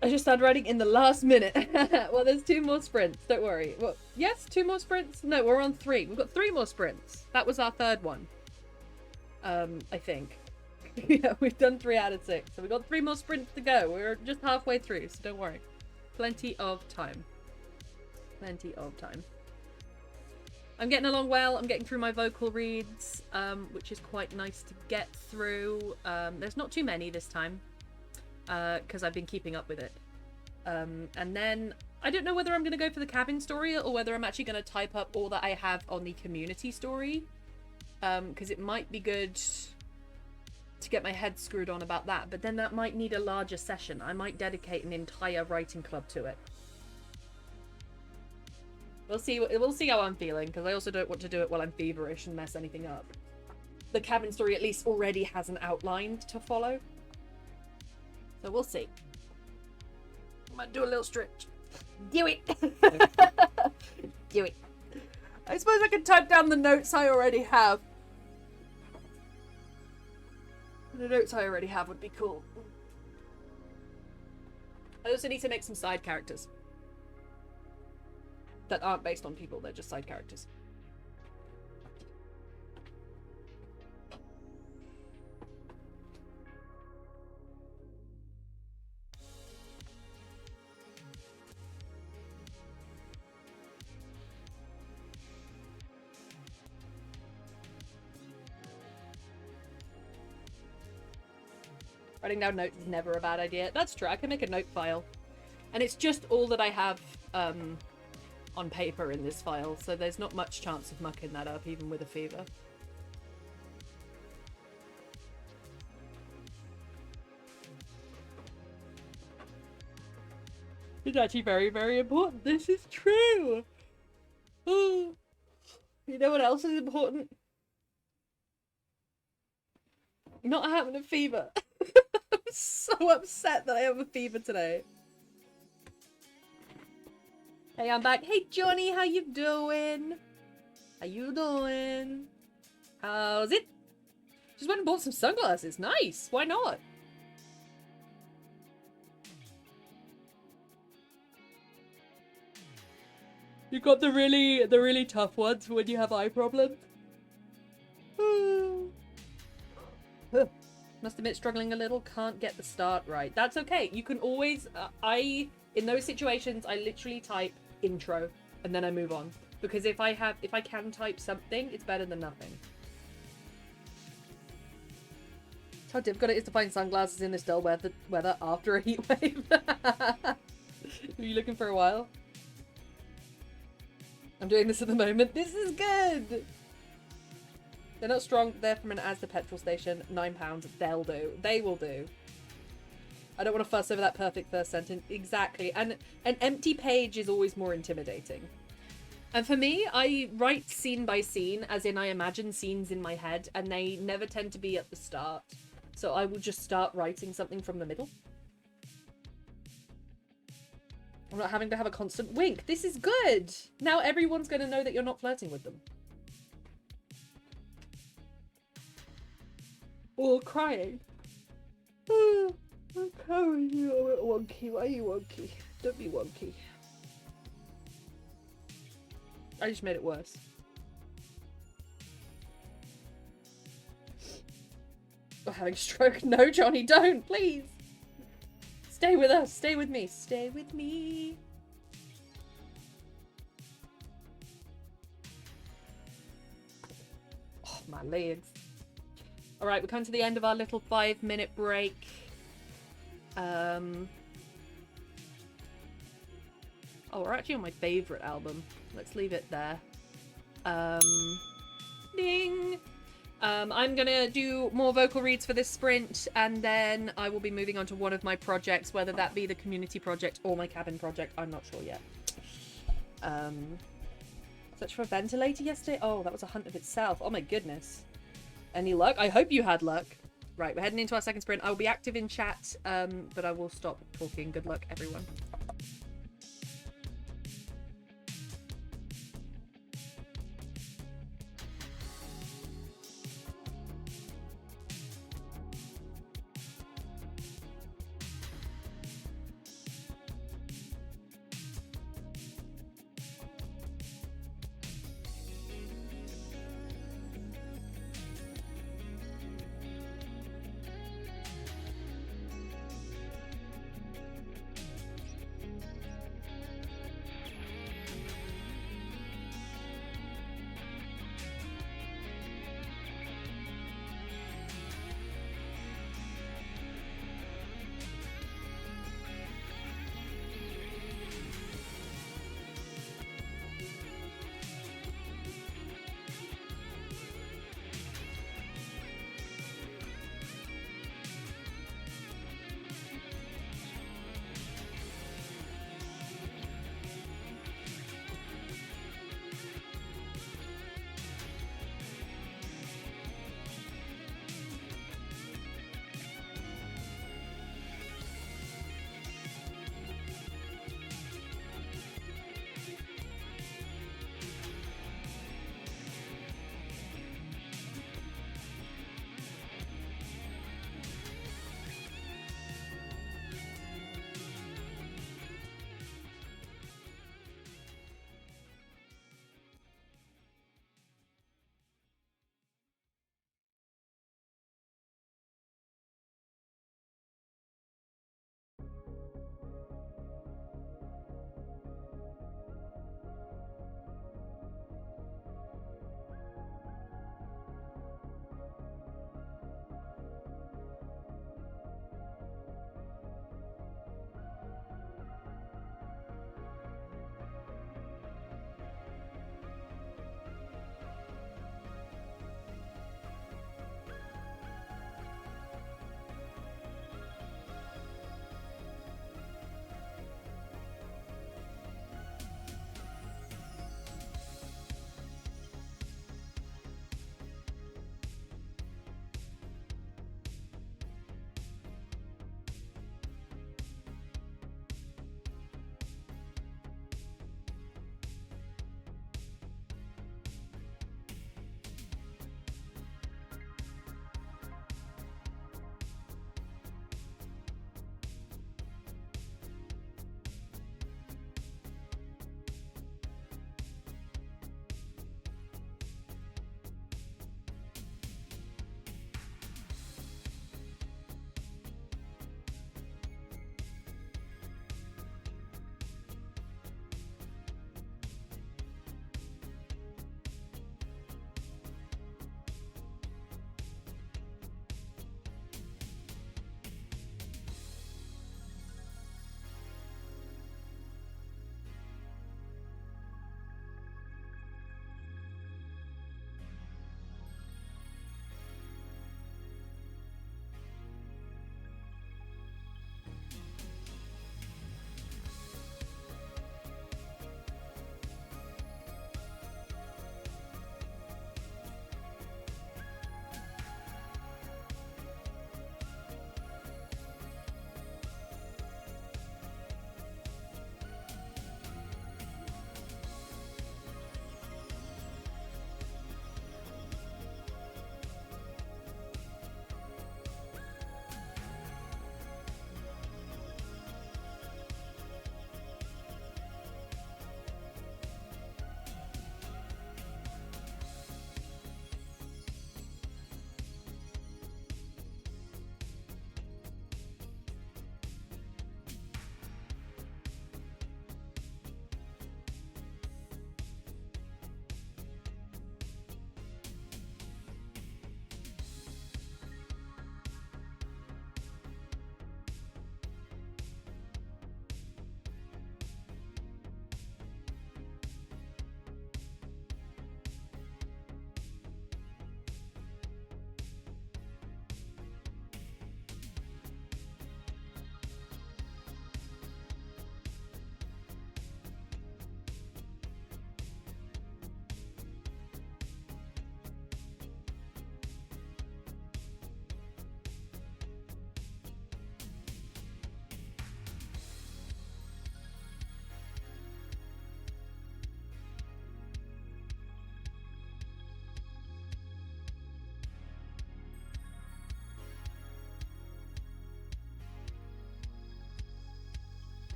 I just started writing in the last minute. Well, there's 2 more sprints. Don't worry. Well, yes, 2 more sprints. No, we're on 3. We've got 3 more sprints. That was our 3rd one. I think. Yeah, we've done 3 out of 6. So we've got 3 more sprints to go. We're just halfway through, so don't worry. Plenty of time. Plenty of time. I'm getting along well. I'm getting through my vocal reads, which is quite nice to get through. There's not too many this time. Because I've been keeping up with it. And then I don't know whether I'm going to go for the cabin story or whether I'm actually going to type up all that I have on the community story. Because it might be good to get my head screwed on about that. But then that might need a larger session. I might dedicate an entire writing club to it. We'll see how I'm feeling, because I also don't want to do it while I'm feverish and mess anything up. The cabin story at least already has an outline to follow. So we'll see. I might do a little stretch. Do it! Do it. I suppose I could type down the notes I already have. The notes I already have would be cool. I also need to make some side characters. That aren't based on people, they're just side characters. Writing down notes is never a bad idea. That's true, I can make a note file. And it's just all that I have on paper in this file, so there's not much chance of mucking that up, even with a fever. It's actually very, very important. This is true! You know what else is important? Not having a fever. I'm so upset that I have a fever today. Hey, I'm back. Hey, Johnny, how you doing? How you doing? How's it? Just went and bought some sunglasses. Nice. Why not? You got the really tough ones when you have eye problems. Must admit, struggling a little. Can't get the start right. That's okay. You can always. In those situations, I literally type intro and then I move on, because if I can type something, it's better than nothing. That's how difficult it is to find sunglasses in this dull weather after a heat wave. Are you looking for a while? I'm doing this at the moment. This is good. They're not strong. They're from an Asda petrol station. £9. They'll do. They will do. I don't want to fuss over that perfect first sentence. Exactly. And an empty page is always more intimidating. And for me, I write scene by scene, as in I imagine scenes in my head, and they never tend to be at the start. So I will just start writing something from the middle. I'm not having to have a constant wink. This is good. Now everyone's going to know that you're not flirting with them. Or crying. I'm crying. You're a bit wonky. Why are you wonky? Don't be wonky. I just made it worse. I'm having a stroke. No, Johnny, don't, please. Stay with us. Stay with me. Stay with me. Oh, my legs. Alright, we're coming to the end of our little 5-minute break. Oh, we're actually on my favourite album. Let's leave it there. Ding! I'm gonna do more vocal reads for this sprint, and then I will be moving on to one of my projects, whether that be the community project or my cabin project. I'm not sure yet. Search for a ventilator yesterday? Oh, that was a hunt of itself. Oh my goodness. Any luck? I hope you had luck. Right, we're heading into our second sprint. I will be active in chat, but I will stop talking. Good luck, everyone.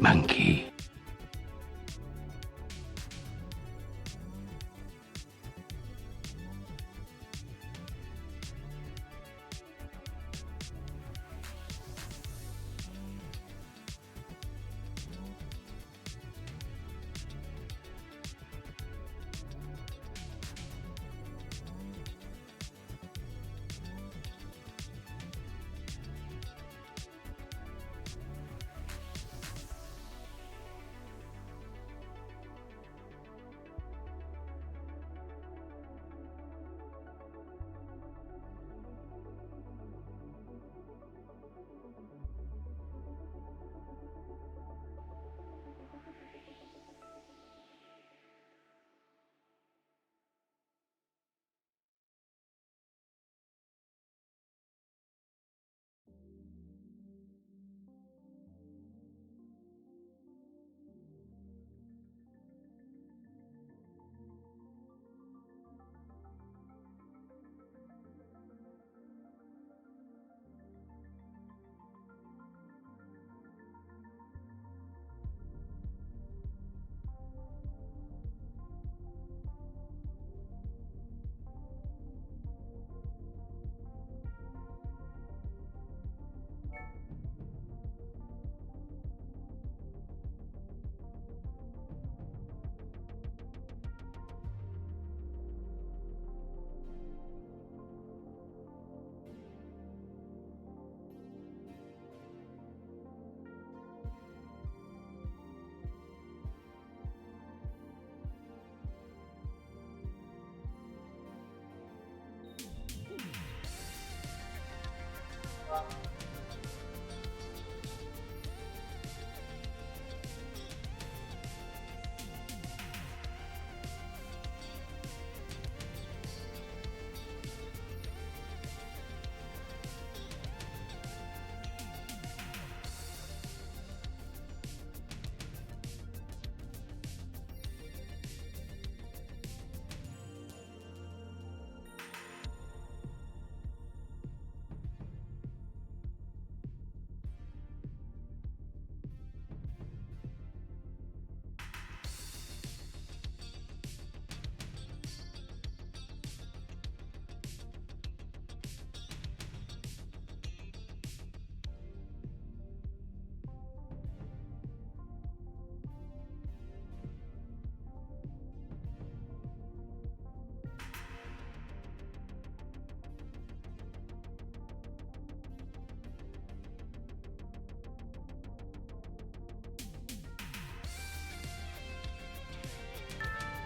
Monkey.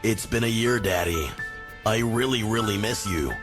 It's been a year, Daddy. I really, really miss you.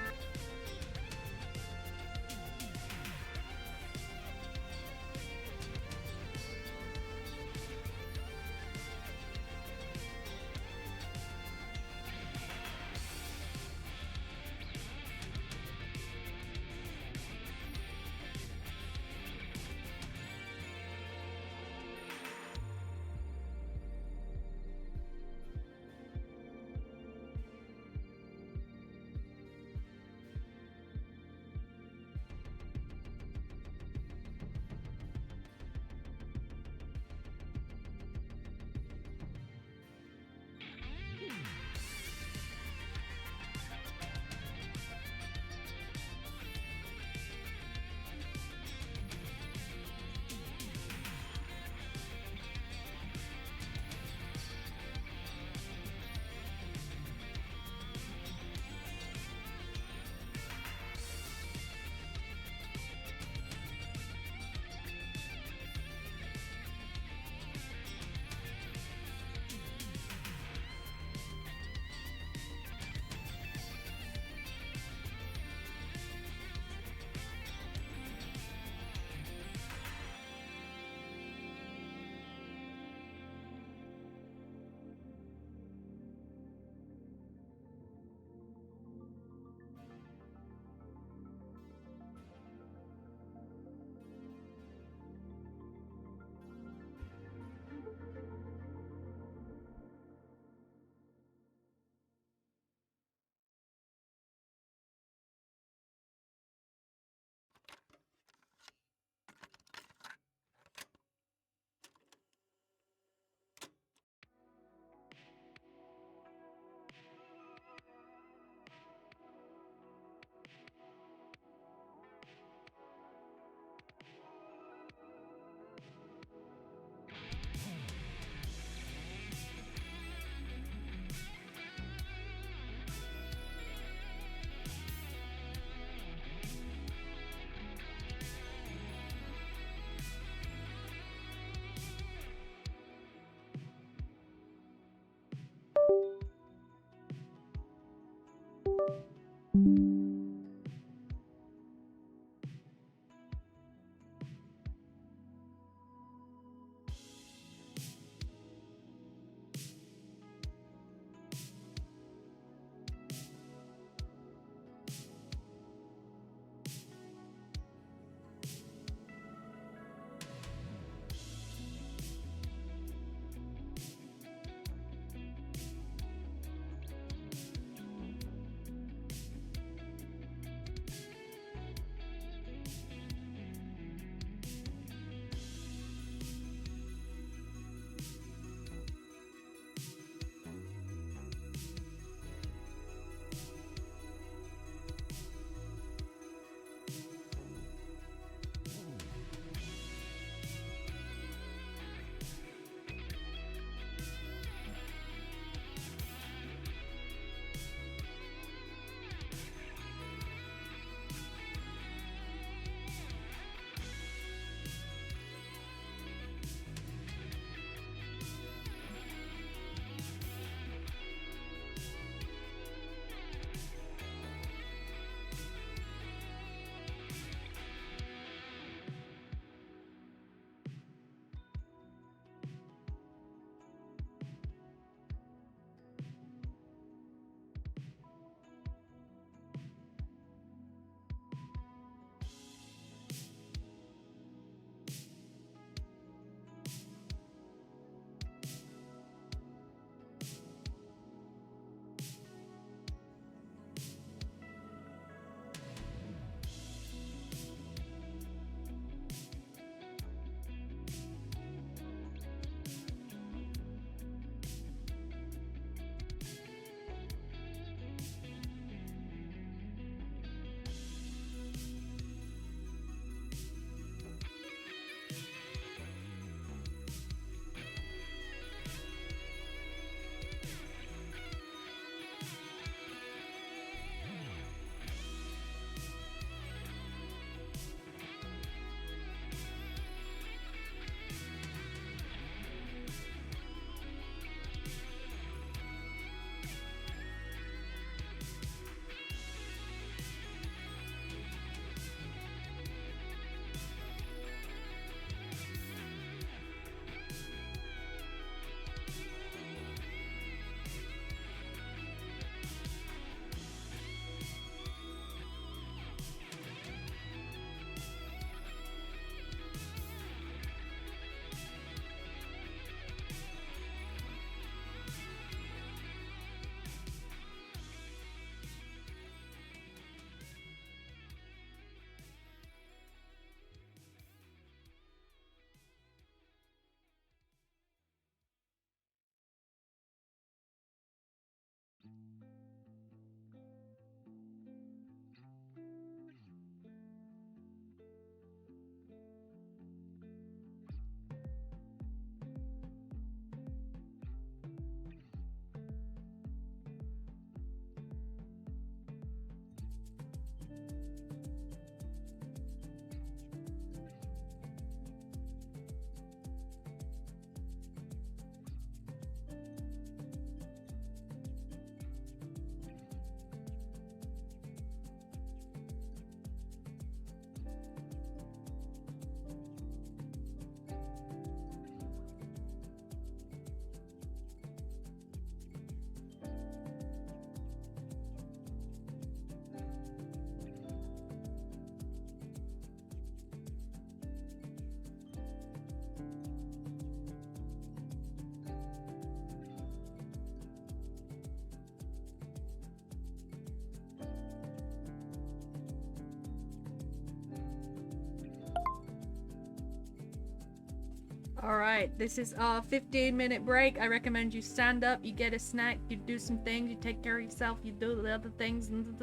Alright, this is our 15-minute break. I recommend you stand up, you get a snack, you do some things, you take care of yourself, you do the other things, and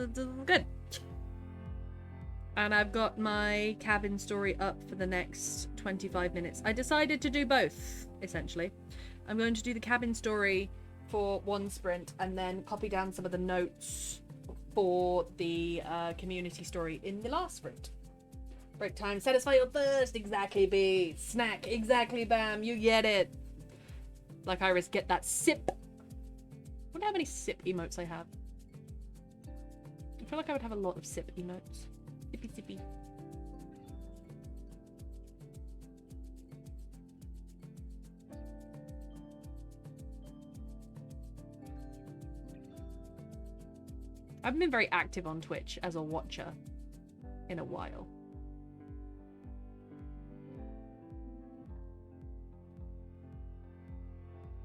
good. And I've got my cabin story up for the next 25 minutes. I decided to do both, essentially. I'm going to do the cabin story for one sprint and then copy down some of the notes for the community story in the last sprint. Break time, satisfy your thirst, exactly, B. Snack, exactly, bam, you get it. Like Iris, get that sip. I wonder how many sip emotes I have. I feel like I would have a lot of sip emotes. Sippy sippy. I haven't been very active on Twitch as a watcher in a while.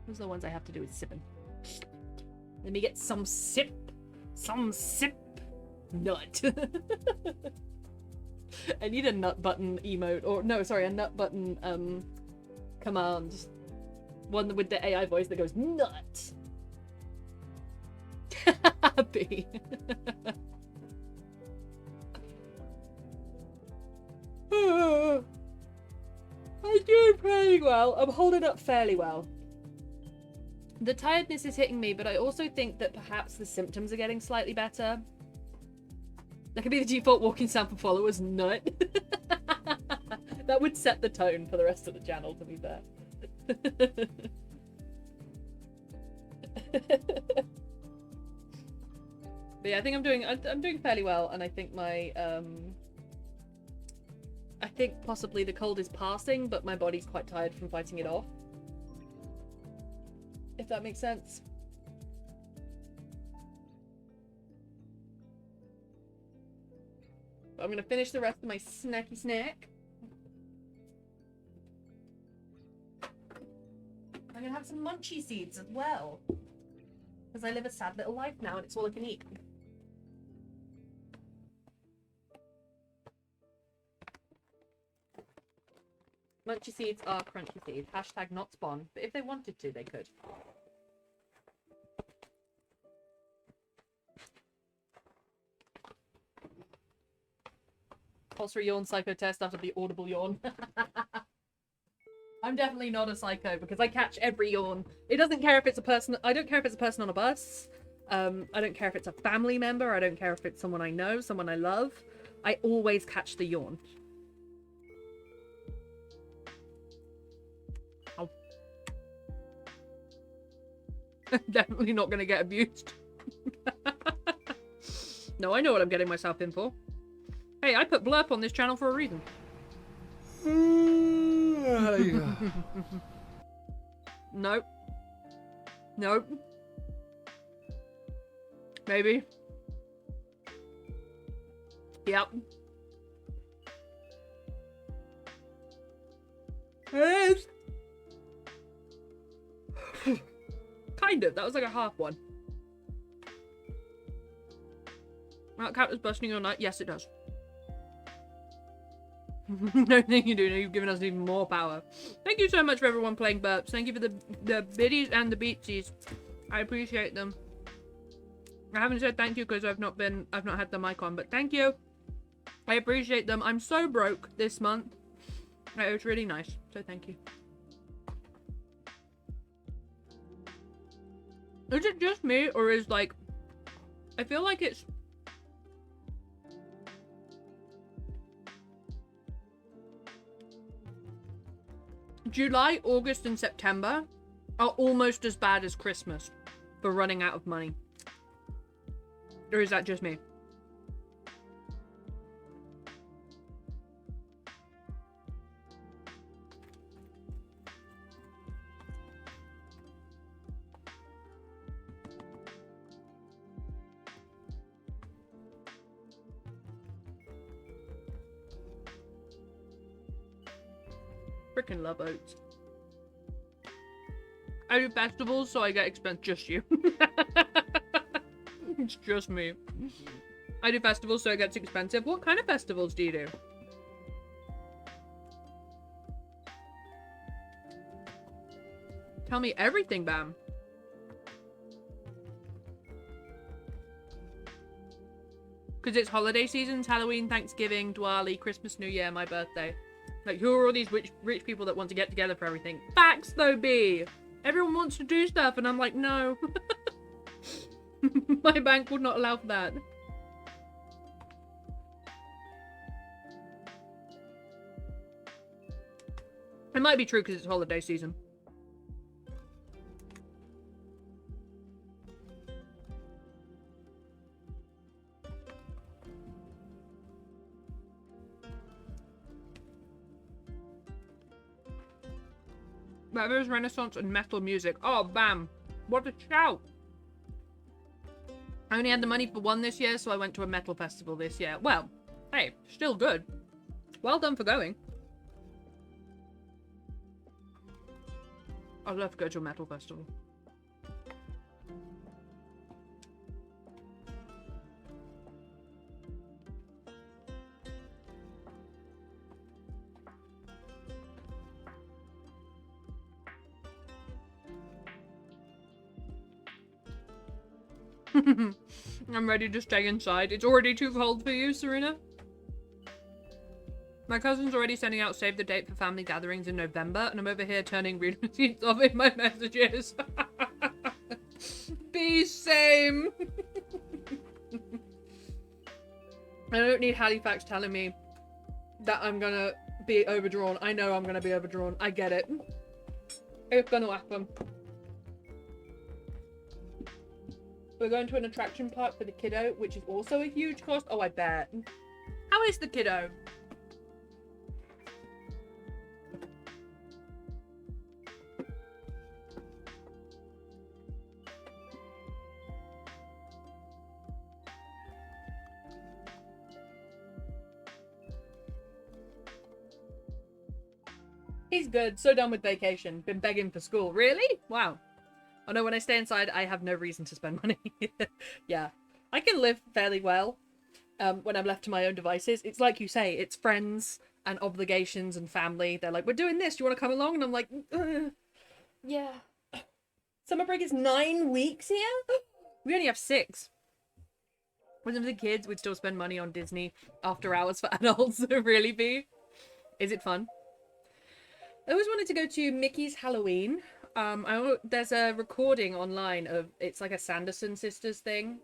Those are the ones I have to do with sipping. Let me get some sip. Some sip. Nut. I need a nut button emote. Or, no, sorry, a nut button command. One with the AI voice that goes, nut. Happy. I'm doing pretty well. I'm holding up fairly well. The tiredness is hitting me, but I also think that perhaps the symptoms are getting slightly better. That could be the default walking sound for followers, nut. That would set the tone for the rest of the channel, to be fair. But yeah, I think I'm doing fairly well, and I think my I think possibly the cold is passing, but my body's quite tired from fighting it off. If that makes sense. But I'm gonna finish the rest of my snacky snack. I'm gonna have some munchie seeds as well. Because I live a sad little life now and it's all I can eat. Munchie seeds are crunchy seeds. Hashtag not spawn. But if they wanted to, they could. Pulse for yawn psycho test after the audible yawn. I'm definitely not a psycho because I catch every yawn. It doesn't care if it's a person. I don't care if it's a person on a bus. I don't care if it's a family member. I don't care if it's someone I know, someone I love. I always catch the yawn. Oh. Definitely not going to get abused. No, I know what I'm getting myself in for. Hey, I put blurp on this channel for a reason. Nope. Nope. Maybe. Yep. It is. Kind of. That was like a half one. That count as busting your nut? Yes, it does. No, thank you, Duna. You've given us even more power. Thank you so much for everyone playing burps. Thank you for the biddies and the beatsies. I appreciate them. I haven't said thank you because I've not had the mic on, but thank you. I appreciate them. I'm so broke this month. It was really nice, so thank you. Is it just me, or is like... I feel like it's... July, August, and September are almost as bad as Christmas for running out of money. Or is that just me? Freaking love oats. I do festivals, so I get expensive. Just you. It's just me. I do festivals, so it gets expensive. What kind of festivals do you do? Tell me everything, Bam. Because it's holiday seasons, Halloween, Thanksgiving, Diwali, Christmas, New Year, my birthday. Like, who are all these rich people that want to get together for everything? Facts, though, B. Everyone wants to do stuff, and I'm like, no. My bank would not allow for that. It might be true because it's holiday season. But there's Renaissance and metal music. Oh, bam. What a shout. I only had the money for one this year, so I went to a metal festival this year. Well, hey, still good. Well done for going. I'd love to go to a metal festival. I'm ready to stay inside. It's already too cold for you, Serena. My cousin's already sending out save the date for family gatherings in November, and I'm over here turning read receipts off in my messages. Be same. I don't need Halifax telling me that I'm gonna be overdrawn. I know I'm gonna be overdrawn. I get it. It's gonna happen. We're going to an attraction park for the kiddo, which is also a huge cost. Oh, I bet. How is the kiddo? He's good. So done with vacation. Been begging for school. Really? Wow. Oh no, when I stay inside, I have no reason to spend money. Yeah. I can live fairly well when I'm left to my own devices. It's like you say, it's friends and obligations and family. They're like, we're doing this. Do you want to come along? And I'm like, yeah. Summer break is 9 weeks here? We only have 6. When the kids, we'd still spend money on Disney after hours for adults. Really, be? Is it fun? I always wanted to go to Mickey's Halloween. There's a recording online of, it's like a Sanderson sisters thing,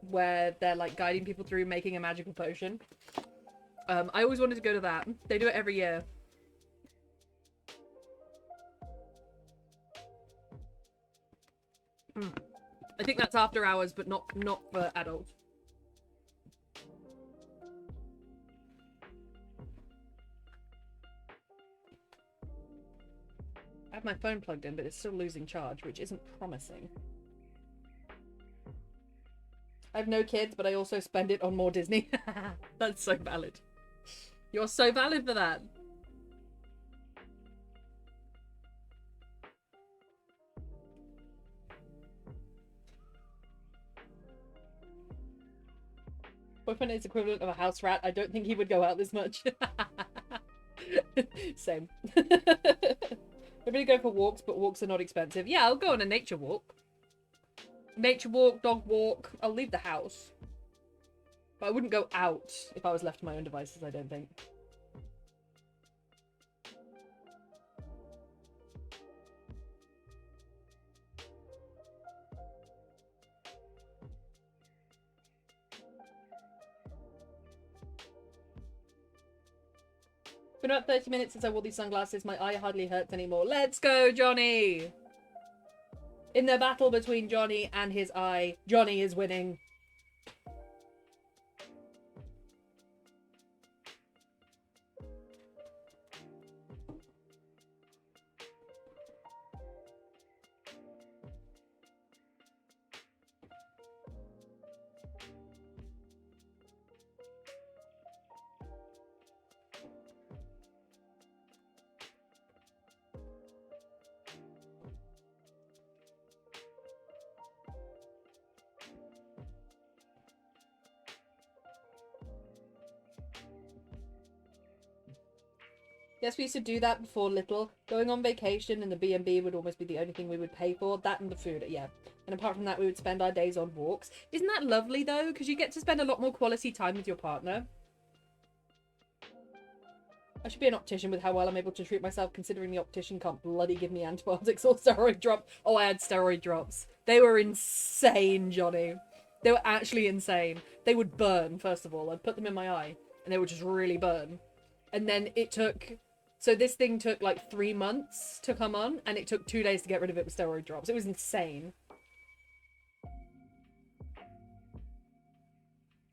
where they're like guiding people through making a magical potion. I always wanted to go to that. They do it every year. I think that's after hours, but not for adults. I have my phone plugged in, but it's still losing charge, which isn't promising. I have no kids, but I also spend it on more Disney. That's so valid. You're so valid for that. Boyfriend is equivalent of a house rat. I don't think he would go out this much. Same. Maybe go for walks, but walks are not expensive. Yeah, I'll go on a nature walk. Nature walk, dog walk. I'll leave the house. But I wouldn't go out if I was left to my own devices, I don't think. Been about 30 minutes since I wore these sunglasses. My eye hardly hurts anymore. Let's go, Johnny! In the battle between Johnny and his eye, Johnny is winning. Yes, we used to do that before little. Going on vacation and the B&B would almost be the only thing we would pay for. That and the food, yeah. And apart from that, we would spend our days on walks. Isn't that lovely, though? Because you get to spend a lot more quality time with your partner. I should be an optician with how well I'm able to treat myself, considering the optician can't bloody give me antibiotics or steroid drops. Oh, I had steroid drops. They were insane, Johnny. They were actually insane. They would burn, first of all. I'd put them in my eye, and they would just really burn. And then it took... So this thing took like 3 months to come on, and it took 2 days to get rid of it with steroid drops. It was insane.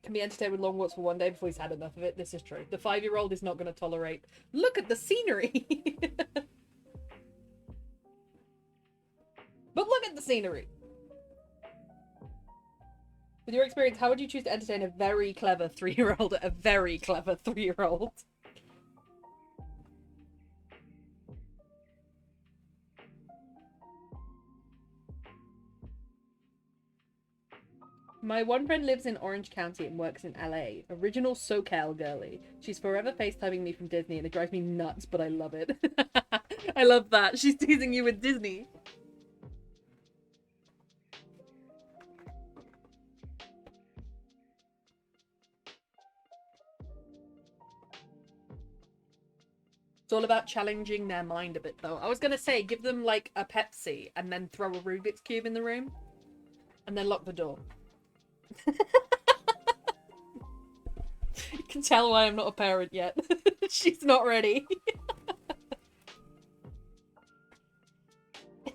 Can be entertained with long walks for one day before he's had enough of it. This is true. The 5-year-old is not going to tolerate... Look at the scenery! But look at the scenery! With your experience, how would you choose to entertain a very clever 3-year-old at a very clever 3-year-old? My one friend lives in Orange County and works in LA. Original SoCal girly. She's forever FaceTiming me from Disney and it drives me nuts, but I love it. I love that. She's teasing you with Disney. It's all about challenging their mind a bit, though. I was going to say, give them, like, a Pepsi and then throw a Rubik's Cube in the room. And then lock the door. You can tell why I'm not a parent yet. She's not ready.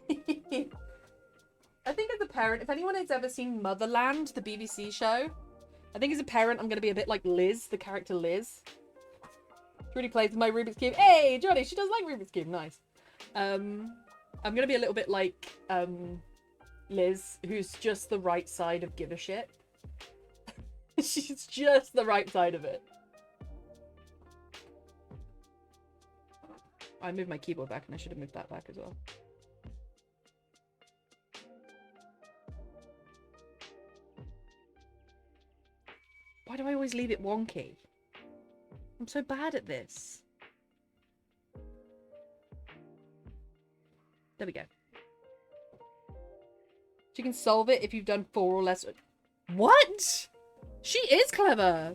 I think as a parent, if anyone has ever seen Motherland, the BBC show, I think as a parent I'm going to be a bit like Liz, the character Liz. She really plays with my Rubik's Cube. Hey, Johnny, she does like Rubik's Cube. Nice. I'm going to be a little bit like Liz, who's just the right side of give a shit. She's just the right side of it. I moved my keyboard back and I should have moved that back as well. Why do I always leave it wonky? I'm so bad at this. There we go. You can solve it if you've done 4 or less. What? She is clever.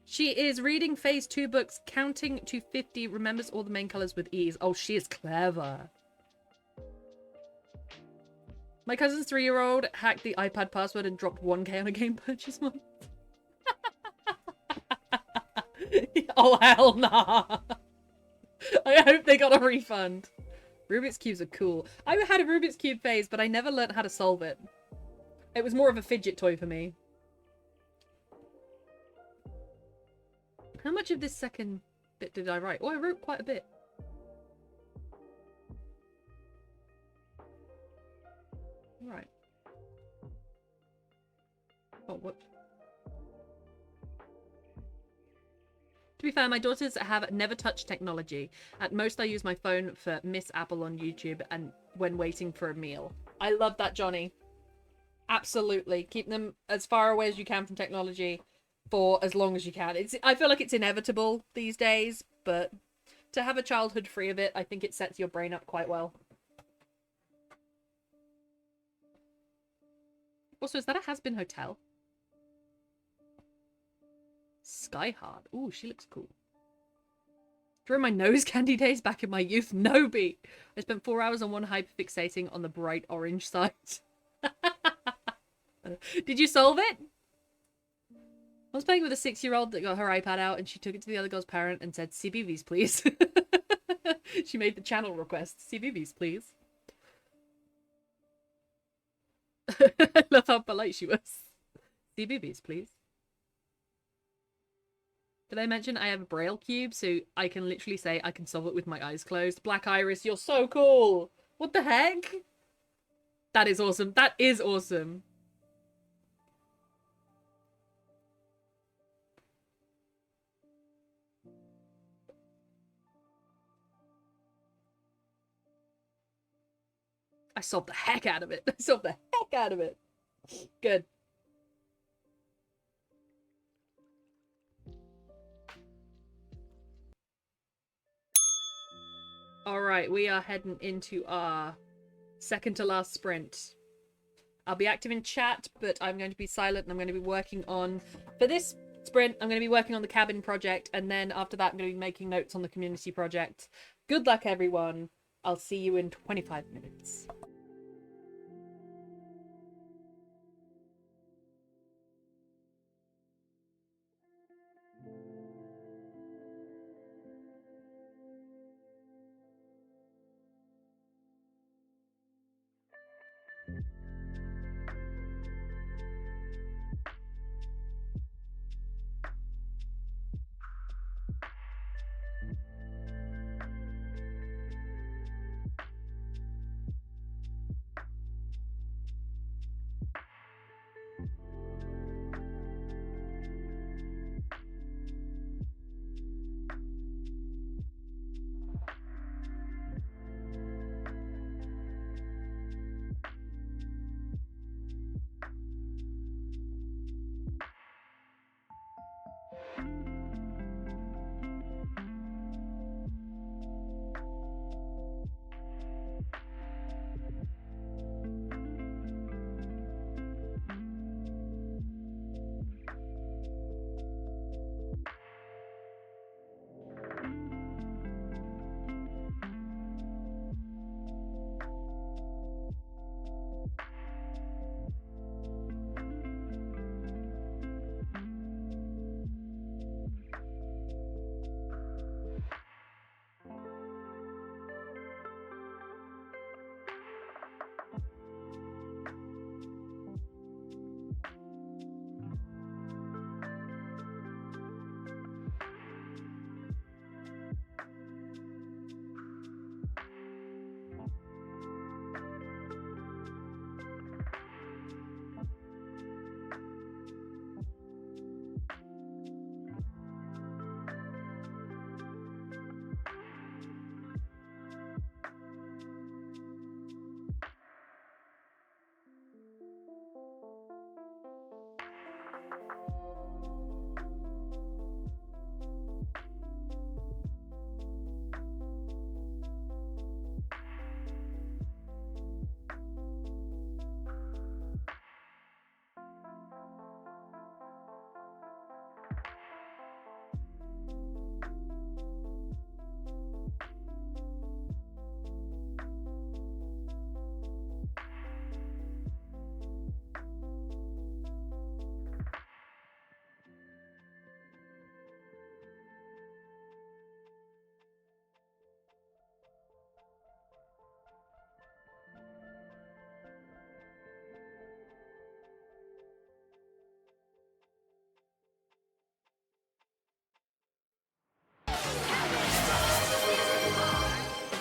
She is reading phase 2 books, counting to 50, remembers all the main colors with ease. Oh, she is clever. My cousin's 3-year-old hacked the iPad password and dropped 1k on a game purchase once. Oh, hell nah. I hope they got a refund. Rubik's Cubes are cool. I had a Rubik's Cube phase, but I never learned how to solve it. It was more of a fidget toy for me. How much of this second bit did I write? Oh, I wrote quite a bit. Right. Oh, what? To be fair, my daughters have never touched technology. At most, I use my phone for Miss Apple on YouTube and when waiting for a meal. I love that, Johnny. Absolutely. Keep them as far away as you can from technology for as long as you can. I feel like it's inevitable these days, but to have a childhood free of it, I think it sets your brain up quite well. Also, is that a Has-Been Hotel? Skyheart. Ooh, she looks cool. During my nose candy days back in my youth, Nobi! I spent 4 hours on one hyperfixating on the bright orange side. Did you solve it? I was playing with a 6-year-old that got her iPad out and she took it to the other girl's parent and said, CBeebies, please. She made the channel request. CBeebies, please. I love how polite she was. CBeebies, please. Did I mention I have a braille cube so I can literally say I can solve it with my eyes closed? Black Iris, you're so cool! What the heck? That is awesome. That is awesome. I solved the heck out of it. I solved the heck out of it. Good. All right, we are heading into our second to last sprint. I'll be active in chat, but I'm going to be silent and I'm going to be working on, for this sprint, I'm going to be working on the cabin project, and then after that I'm going to be making notes on the community project. Good luck, everyone. I'll see you in 25 minutes.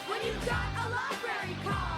When you got a library card!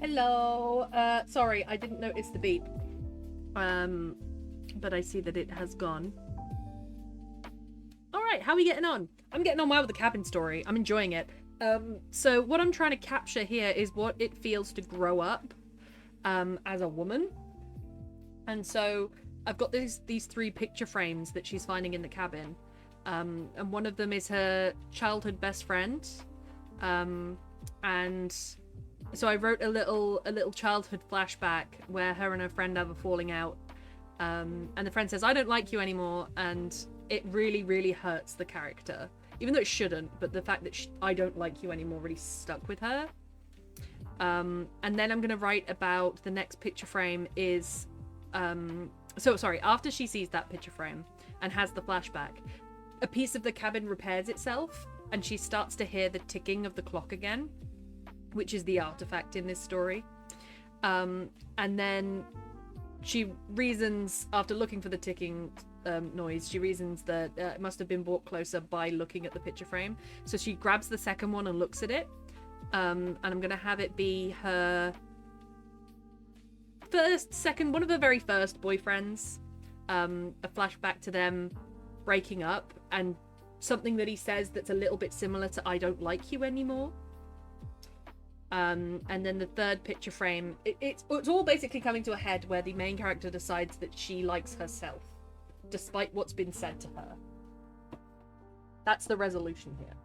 Hello. Sorry, I didn't notice the beep. But I see that it has gone. All right, how are we getting on? I'm getting on well with the cabin story. I'm enjoying it. So what I'm trying to capture here is what it feels to grow up as a woman. And so I've got these 3 picture frames that she's finding in the cabin. And one of them is her childhood best friend. And so I wrote a little childhood flashback where her and her friend have a falling out. And the friend says, "I don't like you anymore," and it really, really hurts the character. Even though it shouldn't, but the fact that "I don't like you anymore" really stuck with her. And then I'm going to write about the next picture frame is... after she sees that picture frame and has the flashback, a piece of the cabin repairs itself, and she starts to hear the ticking of the clock again, which is the artifact in this story. And then she reasons, after looking for the ticking noise, she reasons that it must have been brought closer by looking at the picture frame. So she grabs the second one and looks at it. And I'm going to have it be her one of her very first boyfriends. A flashback to them breaking up, and something that he says that's a little bit similar to "I don't like you anymore." And then the third picture frame, it's all basically coming to a head where the main character decides that she likes herself, despite what's been said to her. That's the resolution here.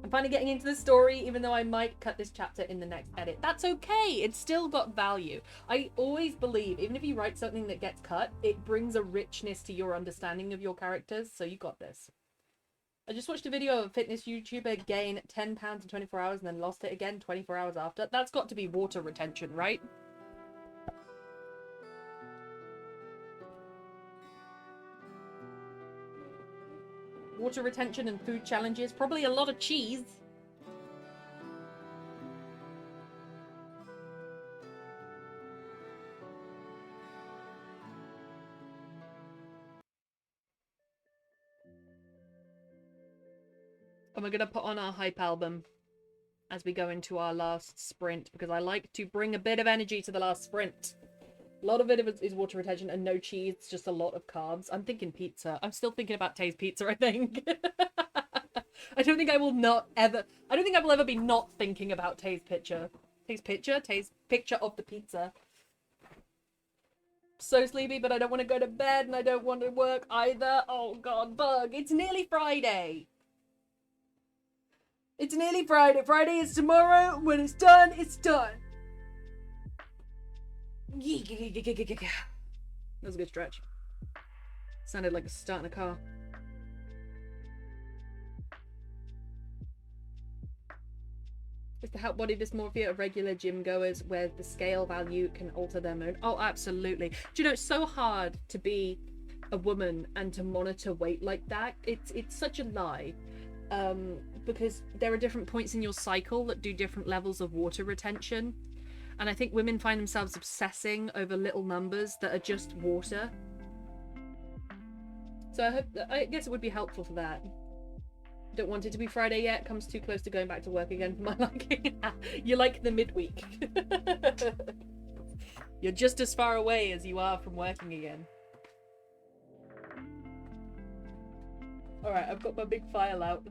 I'm finally getting into the story, even though I might cut this chapter in the next edit. That's okay, it's still got value. I always believe, even if you write something that gets cut, it brings a richness to your understanding of your characters, so you got this. I just watched a video of a fitness YouTuber gain 10 pounds in 24 hours and then lost it again 24 hours after. That's got to be water retention, right? Water retention and food challenges. Probably a lot of cheese. And we're going to put on our hype album as we go into our last sprint, because I like to bring a bit of energy to the last sprint. A lot of it is water retention and no cheese, just a lot of carbs. I'm thinking pizza. I'm still thinking about Tay's pizza, I think. I don't think I will ever be not thinking about Tay's picture. Tay's picture of the pizza. So sleepy, but I don't want to go to bed and I don't want to work either. Oh god, bug. It's nearly Friday. It's nearly Friday. Friday is tomorrow. When it's done, it's done. That was a good stretch. Sounded like a start in a car. Is to help body dysmorphia of regular gym goers where the scale value can alter their mood? Oh, absolutely. Do you know, it's so hard to be a woman and to monitor weight like that. It's such a lie. Because there are different points in your cycle that do different levels of water retention. And I think women find themselves obsessing over little numbers that are just water. So I guess it would be helpful for that. Don't want it to be Friday yet. Comes too close to going back to work again for my liking. You're like the midweek. You're just as far away as you are from working again. Alright, I've got my big file out.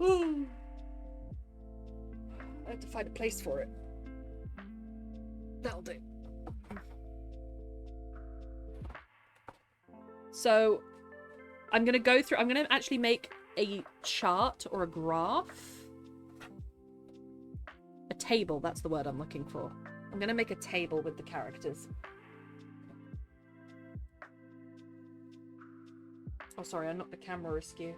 Ooh. I have to find a place for it. That'll do. So, I'm going to actually make a chart or a graph. A table, that's the word I'm looking for. I'm going to make a table with the characters. Oh, sorry, I knocked the camera askew.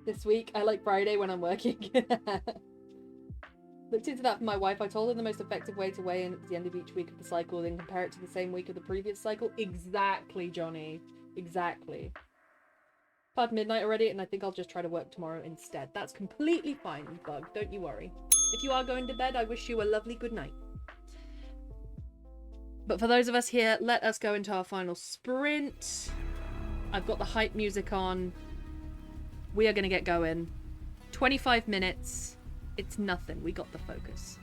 This week, I like Friday when I'm working. Looked into that for my wife. I told her the most effective way to weigh in at the end of each week of the cycle, then compare it to the same week of the previous cycle. Exactly, Johnny. Exactly. Past midnight already, and I think I'll just try to work tomorrow instead. That's completely fine, Bug. Don't you worry. If you are going to bed, I wish you a lovely good night. But for those of us here, let us go into our final sprint. I've got the hype music on. We are going to get going. 25 minutes. It's nothing. We got the focus.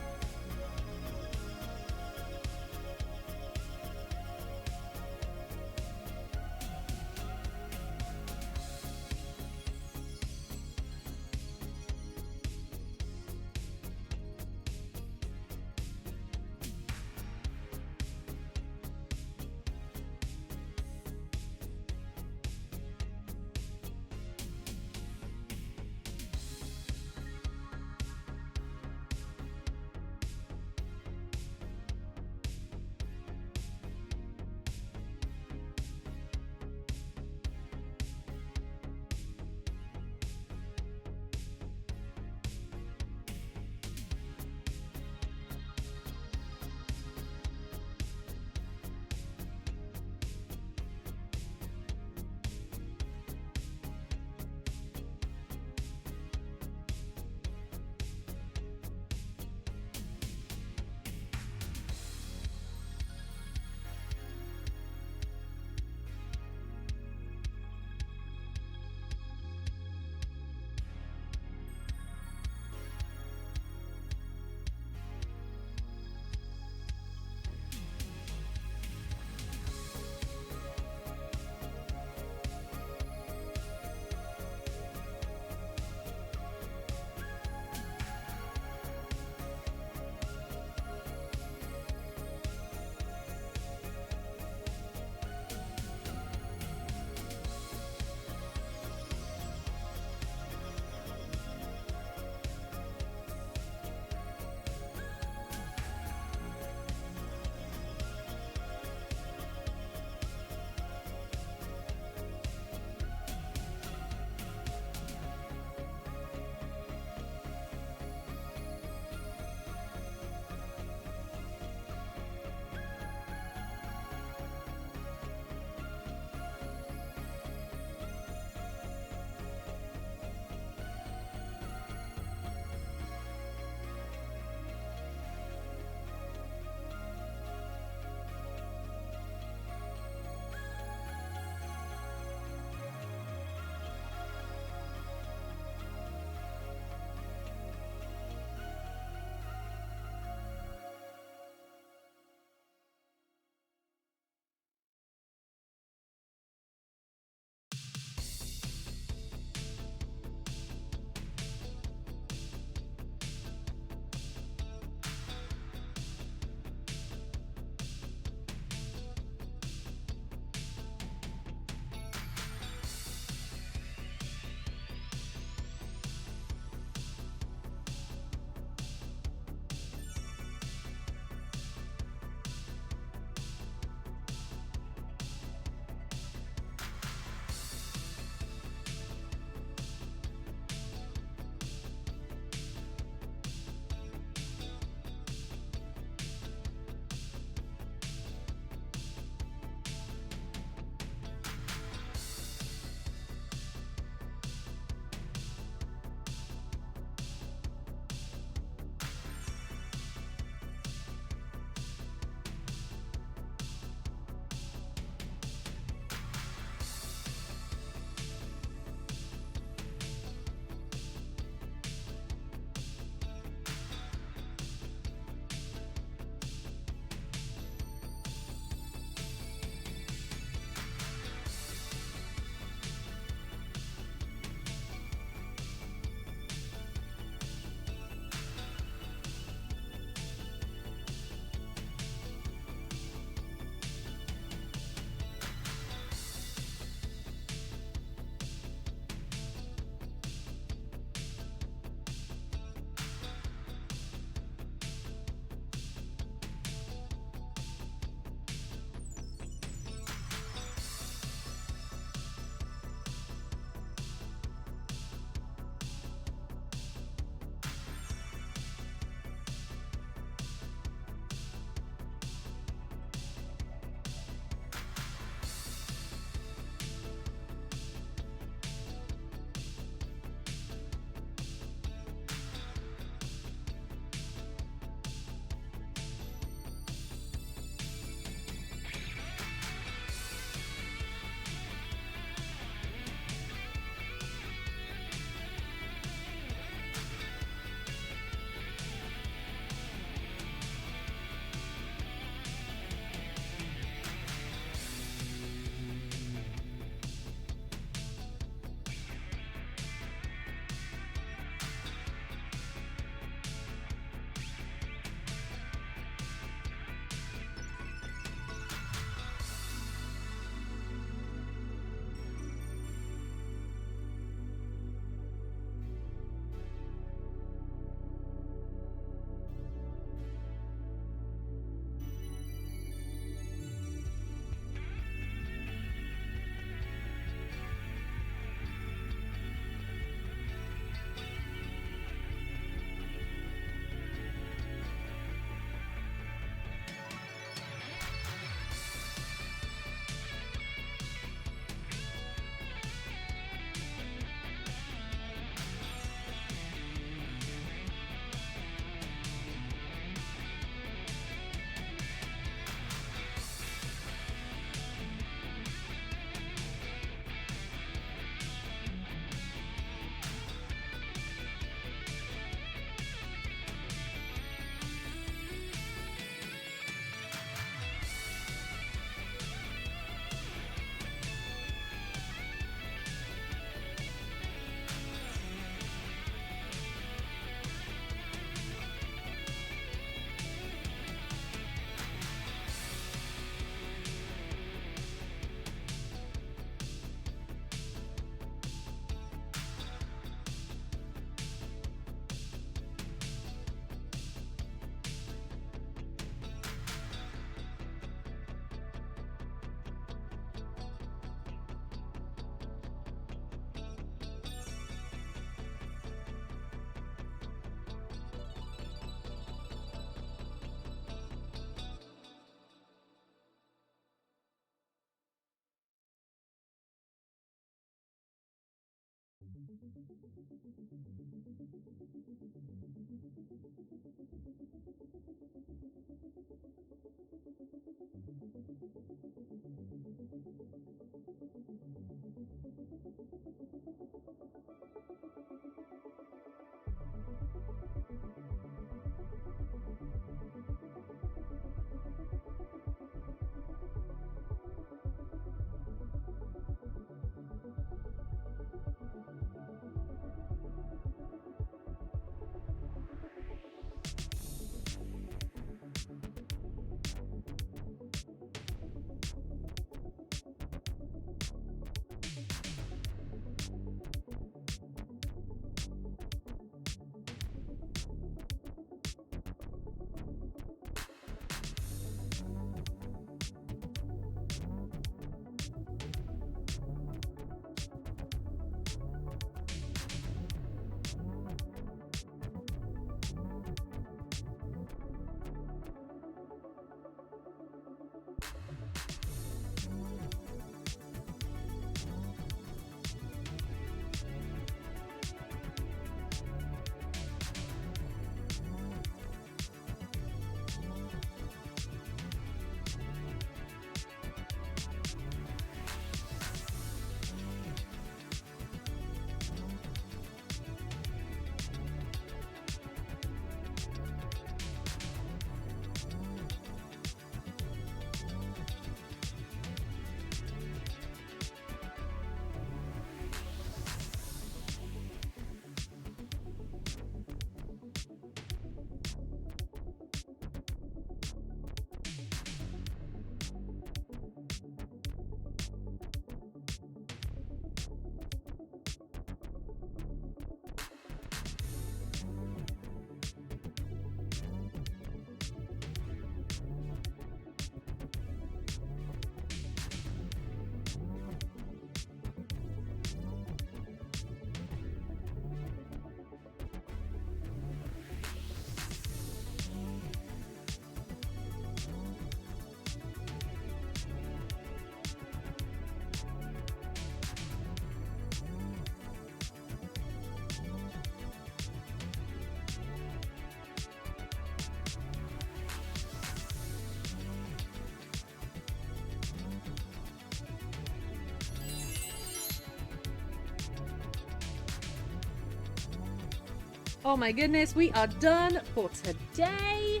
Oh my goodness, we are done for today.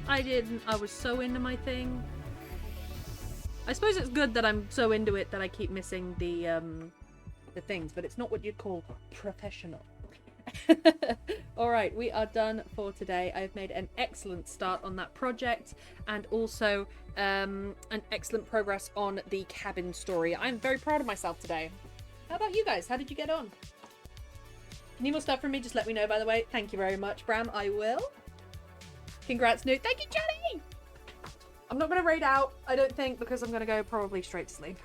I was so into my thing. I suppose it's good that I'm so into it that I keep missing the things, but it's not what you'd call professional. Alright, we are done for today. I've made an excellent start on that project and also an excellent progress on the cabin story. I'm very proud of myself today. How about you guys? How did you get on? Need more stuff from me? Just let me know, by the way. Thank you very much, Bram. I will. Congrats, Newt. Thank you, Jenny! I'm not going to raid out, I don't think, because I'm going to go probably straight to sleep.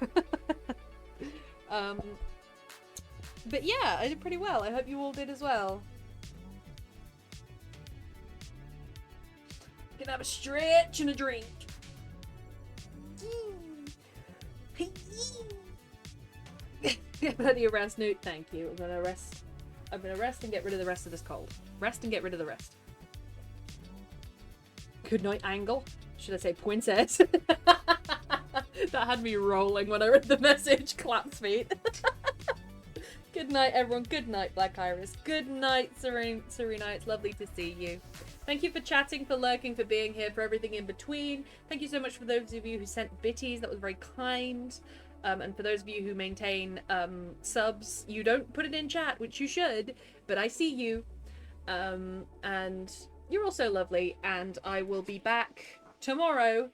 But yeah, I did pretty well. I hope you all did as well. Gonna have a stretch and a drink. Plenty of rest, Newt. Thank you. I'm gonna rest and get rid of the rest of this cold. Rest and get rid of the rest. Good night, Angle. Should I say Princess? That had me rolling when I read the message. Claps feet. Good night, everyone. Good night, Black Iris. Good night, Serena. It's lovely to see you. Thank you for chatting, for lurking, for being here, for everything in between. Thank you so much for those of you who sent bitties. That was very kind. And for those of you who maintain subs, you don't put it in chat, which you should, but I see you. And you're also lovely. And I will be back tomorrow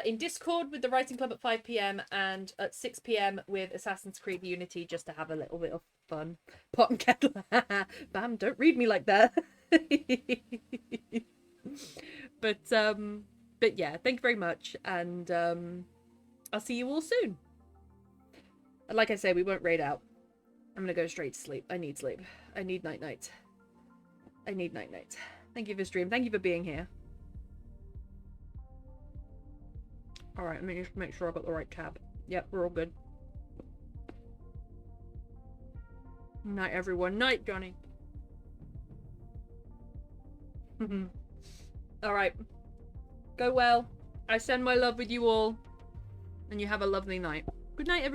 in Discord with the Writing Club at 5 p.m. and at 6 p.m. with Assassin's Creed Unity, just to have a little bit of fun. Pot and kettle. Bam, don't read me like that. But yeah, thank you very much. And I'll see you all soon. And like I say, we won't raid out. I'm gonna go straight to sleep. I need sleep. I need night-night. I need night-night. Thank you for stream. Thank you for being here. Alright, let me just make sure I got the right tab. Yep, we're all good. Night, everyone. Night, Johnny. Alright. Go well. I send my love with you all. And you have a lovely night. Good night, everyone.